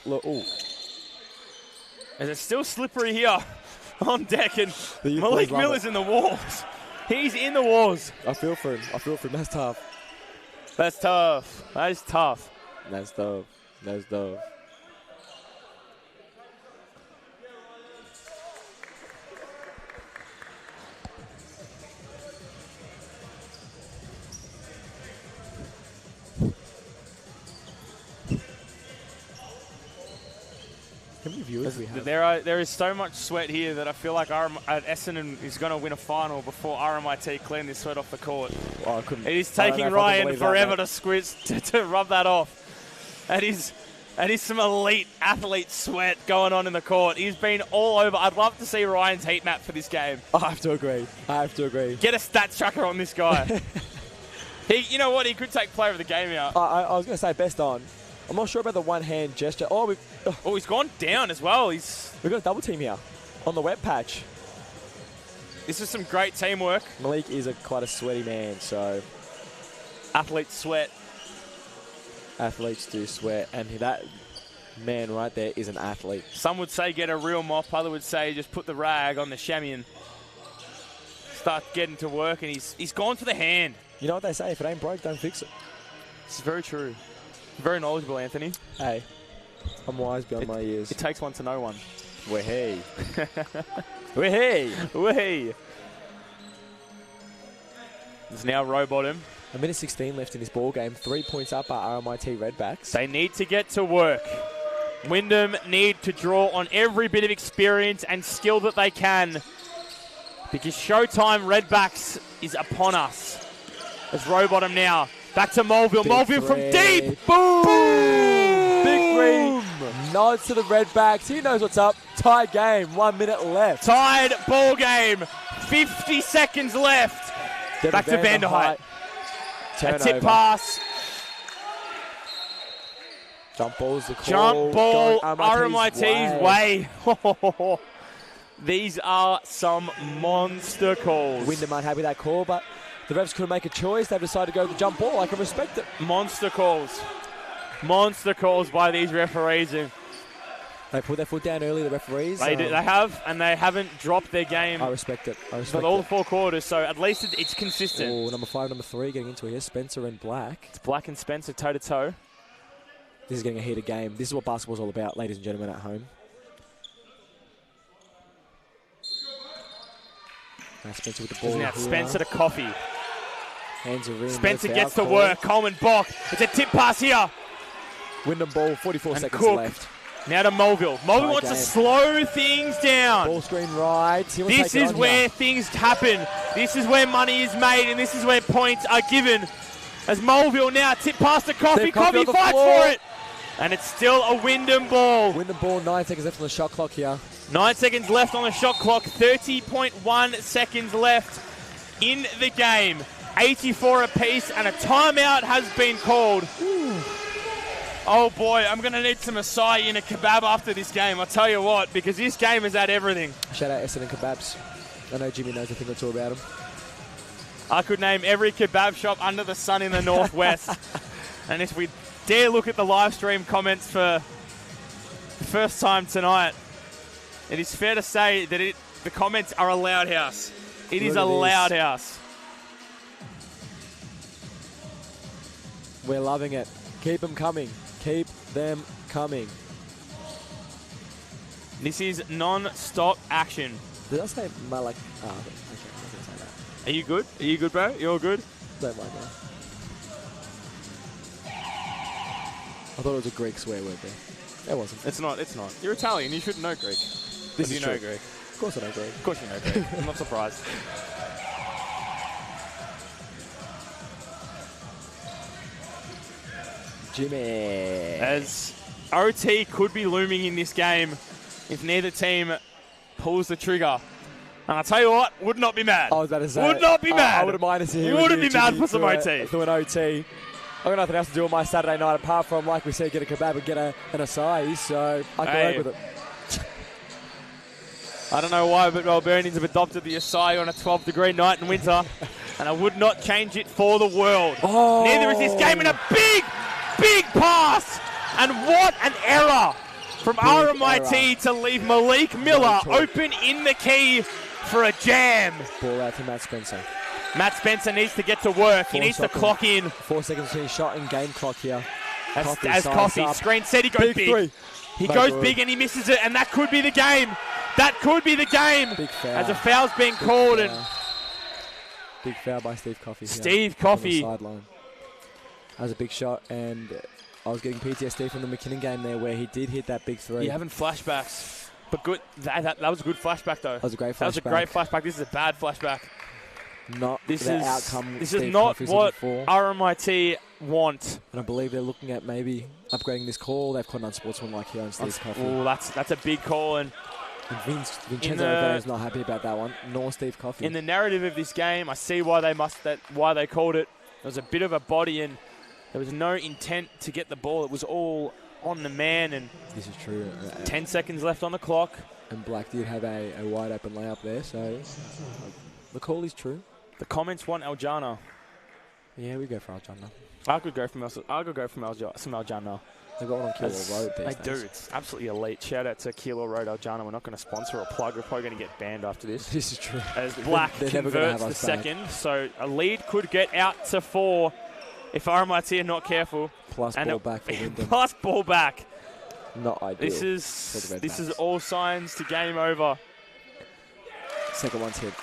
look. Ooh. And it's still slippery here on deck, and Malik Miller's in the walls. He's in the walls. I feel for him. That's tough. That's tough. That is tough. That's tough. How many of viewers we have? There is so much sweat here that I feel like Essendon is going to win a final before RMIT clean this sweat off the court. Well, I couldn't. It is taking Ryan forever to squeeze to rub that off. That is some elite athlete sweat going on in the court. He's been all over. I'd love to see Ryan's heat map for this game. I have to agree. Get a stats tracker on this guy. You know what? He could take player of the game out. I was going to say best on. I'm not sure about the one-hand gesture. Oh, he's gone down as well. We've got a double team here on the wet patch. This is some great teamwork. Malik is quite a sweaty man, so... Athletes sweat. Athletes do sweat, and that man right there is an athlete. Some would say get a real mop. Others would say just put the rag on the chamois and start getting to work, and he's gone for the hand. You know what they say, if it ain't broke, don't fix it. It's very true. Very knowledgeable, Anthony. Hey, I'm wise beyond my years. It takes one to know one. Wahey. Wahey. Wahey. It's now row bottom. A minute 16 left in this ball game. 3 points up by RMIT Redbacks. They need to get to work. Wyndham need to draw on every bit of experience and skill that they can, because Showtime Redbacks is upon us. It's row bottom now. Back to Mulville. Big Mulville three. from deep. Boom! Big three. Nods to the Redbacks. He knows what's up. Tied game. 1 minute left. Tied ball game. 50 seconds left. Back to Vanderhyde. A tip pass. Jump ball's the call. Jump ball. RMIT's way. These are some monster calls. Wyndham aren't happy with that call, but the refs couldn't make a choice. They've decided to go with the jump ball. I can respect it. Monster calls. Monster calls by these referees. They put their foot down early, the referees. They have, and they haven't dropped their game. I respect it. For all 4 quarters, so at least it's consistent. Oh, number 5, number 3 getting into it here. Spencer and Black. It's Black and Spencer toe-to-toe. This is getting a heated game. This is what basketball's all about, ladies and gentlemen at home. Now Spencer with the ball. Now Spencer to Coffee. Hands are in. Spencer gets to work. Coleman Bock. It's a tip pass here. Wyndham ball, 44 and seconds Cook. left. Now to Mulville. Mulville wants to slow things down. Ball screen right. This is where things happen. This is where money is made, and this is where points are given. As Mulville now tip past to Coffee. Coffee fights for it. And it's still a Wyndham ball. Wyndham ball, 9 seconds left on the shot clock here. 9 seconds left on the shot clock. 30.1 seconds left in the game. 84 apiece, and a timeout has been called. Ooh. Oh boy, I'm going to need some acai in a kebab after this game, I'll tell you what, because this game is at everything. Shout out Essendon Kebabs. I know Jimmy knows a thing or two about them. I could name every kebab shop under the sun in the northwest. And if we dare look at the live stream comments for the first time tonight, it is fair to say that the comments are a loud house. It is a loud house. We're loving it. Keep them coming. Keep them coming. This is non-stop action. Did I say Malak? Oh, okay, I'm not going to say that. Are you good? Are you good, bro? You're all good? Don't mind that. I thought it was a Greek swear word there. It wasn't. It's not. It's not. You're Italian. You should know Greek. This is you true. know Greek. Of course I know Greek. Of course you know Greek. I'm not surprised. Jimmy. As OT could be looming in this game if neither team pulls the trigger. And I'll tell you what, would not be mad. I was about to say. Would not be mad. I wouldn't mind to see you wouldn't be mad for some OT. Through an OT. I've got nothing else to do on my Saturday night apart from, like we said, get a kebab and get an acai, so I can work with it. I don't know why, but Melburnians have adopted the acai on a 12-degree night in winter, and I would not change it for the world. Oh. Neither is this game, in a big pass. And what an error from RMIT to leave Malik Miller open in the key for a jam. Ball out to Matt Spencer. Matt Spencer needs to get to work. He needs to clock in. 4 seconds between shot and game clock here. As Coffee. Screen set, he goes big. He goes big and he misses it, and that could be the game. That could be the game. Big foul. As a foul's being called. And big foul by Steve Coffey. Steve Coffey. On the sideline. That was a big shot, and I was getting PTSD from the McKinnon game there where he did hit that big three. You're having flashbacks. But good. That was a good flashback, though. That was a great flashback. That was a great flashback. This is a bad flashback. Not the outcome. This is not what RMIT want. And I believe they're looking at maybe upgrading this call. They've caught an unsportsmanlike here on Steve Coffey. Oh, that's a big call. And Vincenzo O'Connor's not happy about that one, nor Steve Coffey. In the narrative of this game, I see why they called it. There was a bit of a body, and there was no intent to get the ball. It was all on the man. And this is true. 10 seconds left on the clock. And Black did have a wide open layup there, so the call is true. The comments want Aljana. Yeah, we go for Aljana. I could go from Aljana. They've got one on Keilor Road these days. They do. It's absolutely elite. Shout out to Keilor Road Aljana. We're not going to sponsor or plug. We're probably going to get banned after this. This is true. As Black converts the second. So a lead could get out to 4 if RMIT are not careful. Plus ball back for Wyndham. Plus ball back. Not ideal. This is all signs to game over. Second one's hit.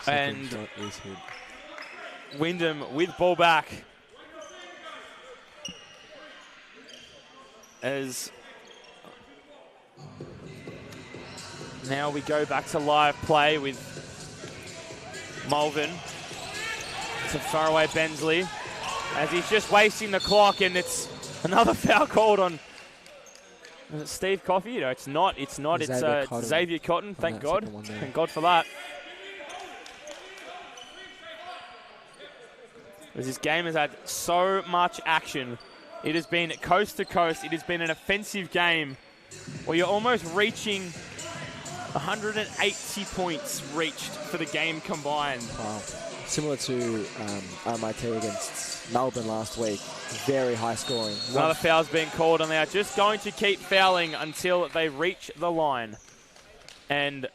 Second shot is hit. Wyndham with ball back. As now we go back to live play with Mulvin. To faraway Bensley. As he's just wasting the clock, and it's another foul called on Steve Coffey. No, it's not. It's Xavier Cotton. Thank God. Thank God for that. As this game has had so much action. It has been coast to coast. It has been an offensive game where you're almost reaching 180 points reached for the game combined. Wow. Similar to RMIT against Melbourne last week. Very high scoring. Another foul's being called, and they are just going to keep fouling until they reach the line. And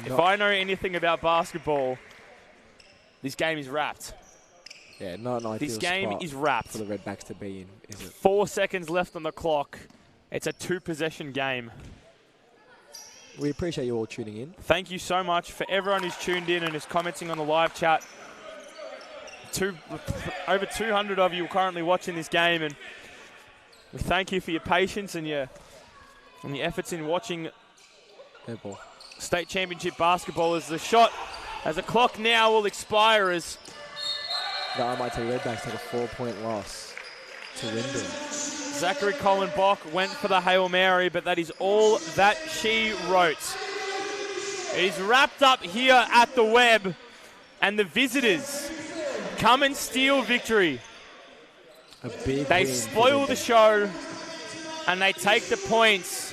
if I know anything about basketball, this game is wrapped. Yeah, not an ideal This game spot is wrapped. for the Redbacks to be in, is it? 4 seconds left on the clock. It's a 2-possession game. We appreciate you all tuning in. Thank you so much for everyone who's tuned in and is commenting on the live chat. Over 200 of you are currently watching this game, and we thank you for your patience and your efforts in watching state championship basketball. As the clock now will expire as the RMIT Redbacks had a 4-point loss to Wyndham. Zachary Colin Bock went for the Hail Mary, but that is all that she wrote. It is wrapped up here at the Web, and the visitors come and steal victory. They spoil the show, and they take the points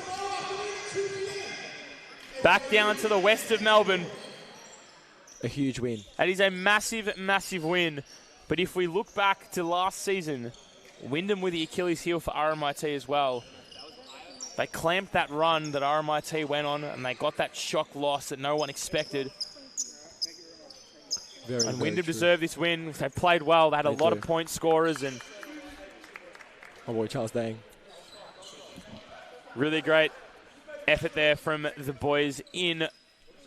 back down to the west of Melbourne. A huge win. That is a massive, massive win. But if we look back to last season, Wyndham with the Achilles heel for RMIT as well. They clamped that run that RMIT went on, and they got that shock loss that no one expected. And Wyndham deserved this win. They played well. They had a lot of point scorers. And my boy Charles Dang. Really great effort there from the boys in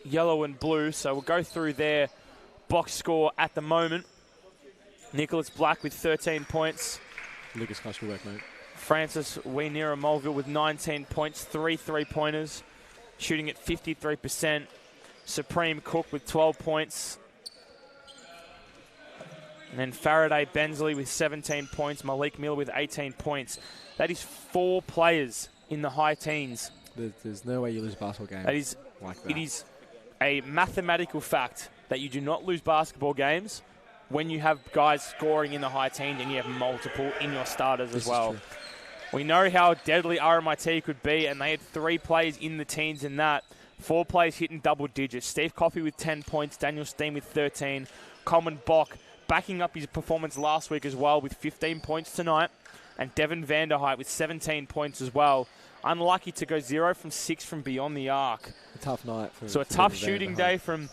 yellow and blue. So we'll go through their box score at the moment. Nicholas Black with 13 points. Lucas Kush, good work, mate. Francis Wienera Mulville with 19 points, 3 3-pointers, shooting at 53%. Supreme Cook with 12 points. And then Faraday Bensley with 17 points, Malik Miller with 18 points. That is 4 players in the high teens. There's no way you lose a basketball game like that. It is a mathematical fact that you do not lose basketball games when you have guys scoring in the high teens and you have multiple in your starters as well. We know how deadly RMIT could be, and they had 3 players in the teens in that. 4 players hitting double digits. Steve Coffey with 10 points, Daniel Steen with 13, Coleman Bock backing up his performance last week as well with 15 points tonight, and Devin Vanderhyde with 17 points as well. Unlucky to go 0 from 6 from beyond the arc. A tough night. So a tough shooting day from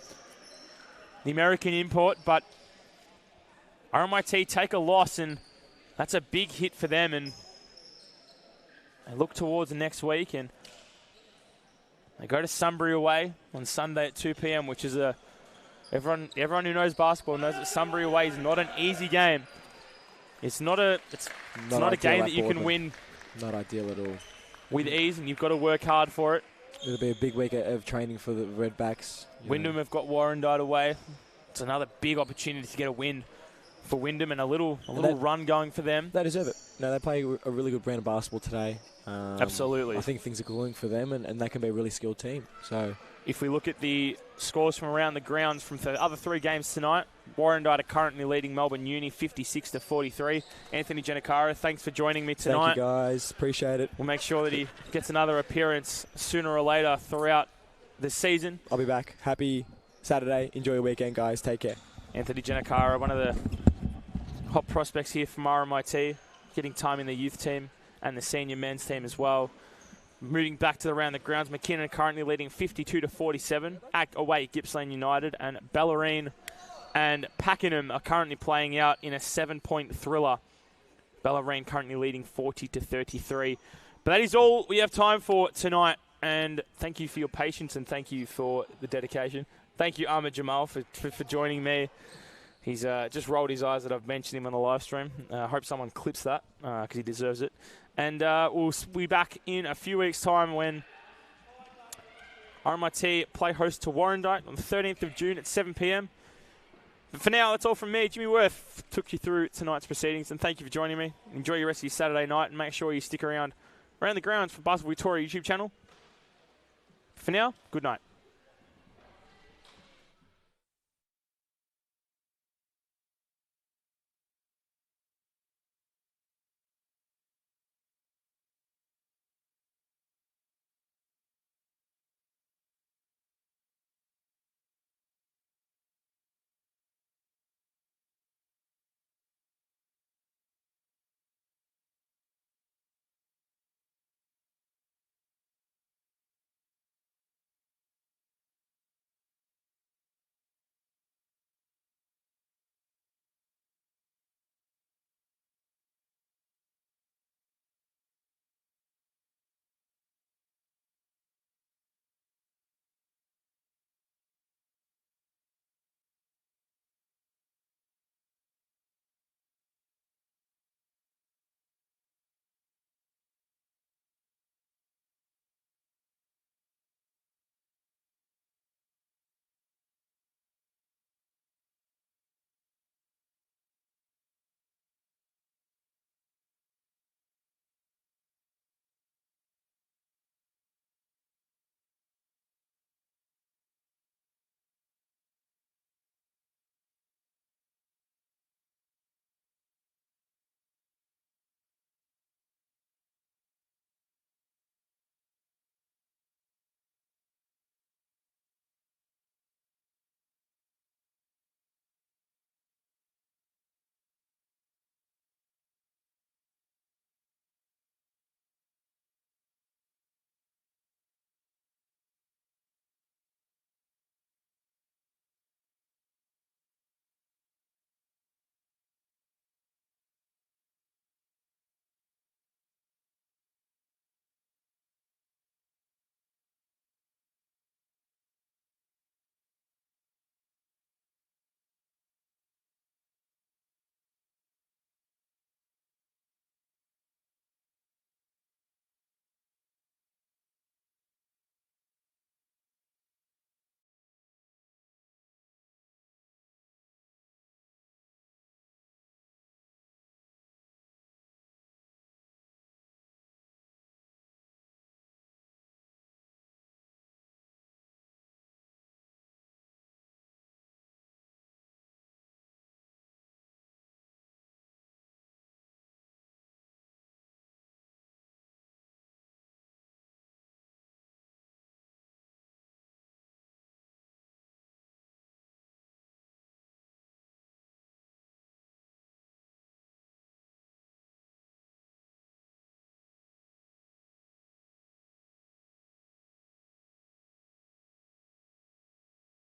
the American import, but RMIT take a loss, and that's a big hit for them, and they look towards the next week, and they go to Sunbury away on Sunday at 2 p.m., which is everyone who knows basketball knows that Sunbury away is not an easy game. It's not a game that you can win Not ideal at all. with ease, and you've got to work hard for it. It'll be a big week of training for the Redbacks. Wyndham have got Warrandyte away. It's another big opportunity to get a win for Wyndham and a little run going for them. They deserve it. No, they play a really good brand of basketball today. Absolutely. I think things are going for them, and they can be a really skilled team. So, if we look at the scores from around the grounds from the other 3 games tonight, Warrandyte are currently leading Melbourne Uni 56-43. Anthony Genicaro, thanks for joining me tonight. Thank you, guys. Appreciate it. We'll make sure that he gets another appearance sooner or later throughout the season. I'll be back. Happy Saturday. Enjoy your weekend, guys. Take care. Anthony Genicaro, one of the hot prospects here from RMIT, getting time in the youth team and the senior men's team as well. Moving back to around the grounds, McKinnon currently leading 52-47. Away Gippsland United, and Bellarine and Pakenham are currently playing out in a 7-point thriller. Bellarine currently leading 40-33. But that is all we have time for tonight. And thank you for your patience and thank you for the dedication. Thank you, Ahmed Jamal, for joining me. He's just rolled his eyes that I've mentioned him on the live stream. I hope someone clips that because he deserves it. And we'll be back in a few weeks' time when RMIT play host to Warrandyte on the 13th of June at 7 p.m. But for now, that's all from me. Jimmy Worth took you through tonight's proceedings, and thank you for joining me. Enjoy your rest of your Saturday night, and make sure you stick around the grounds for Basketball Victoria YouTube channel. For now, good night.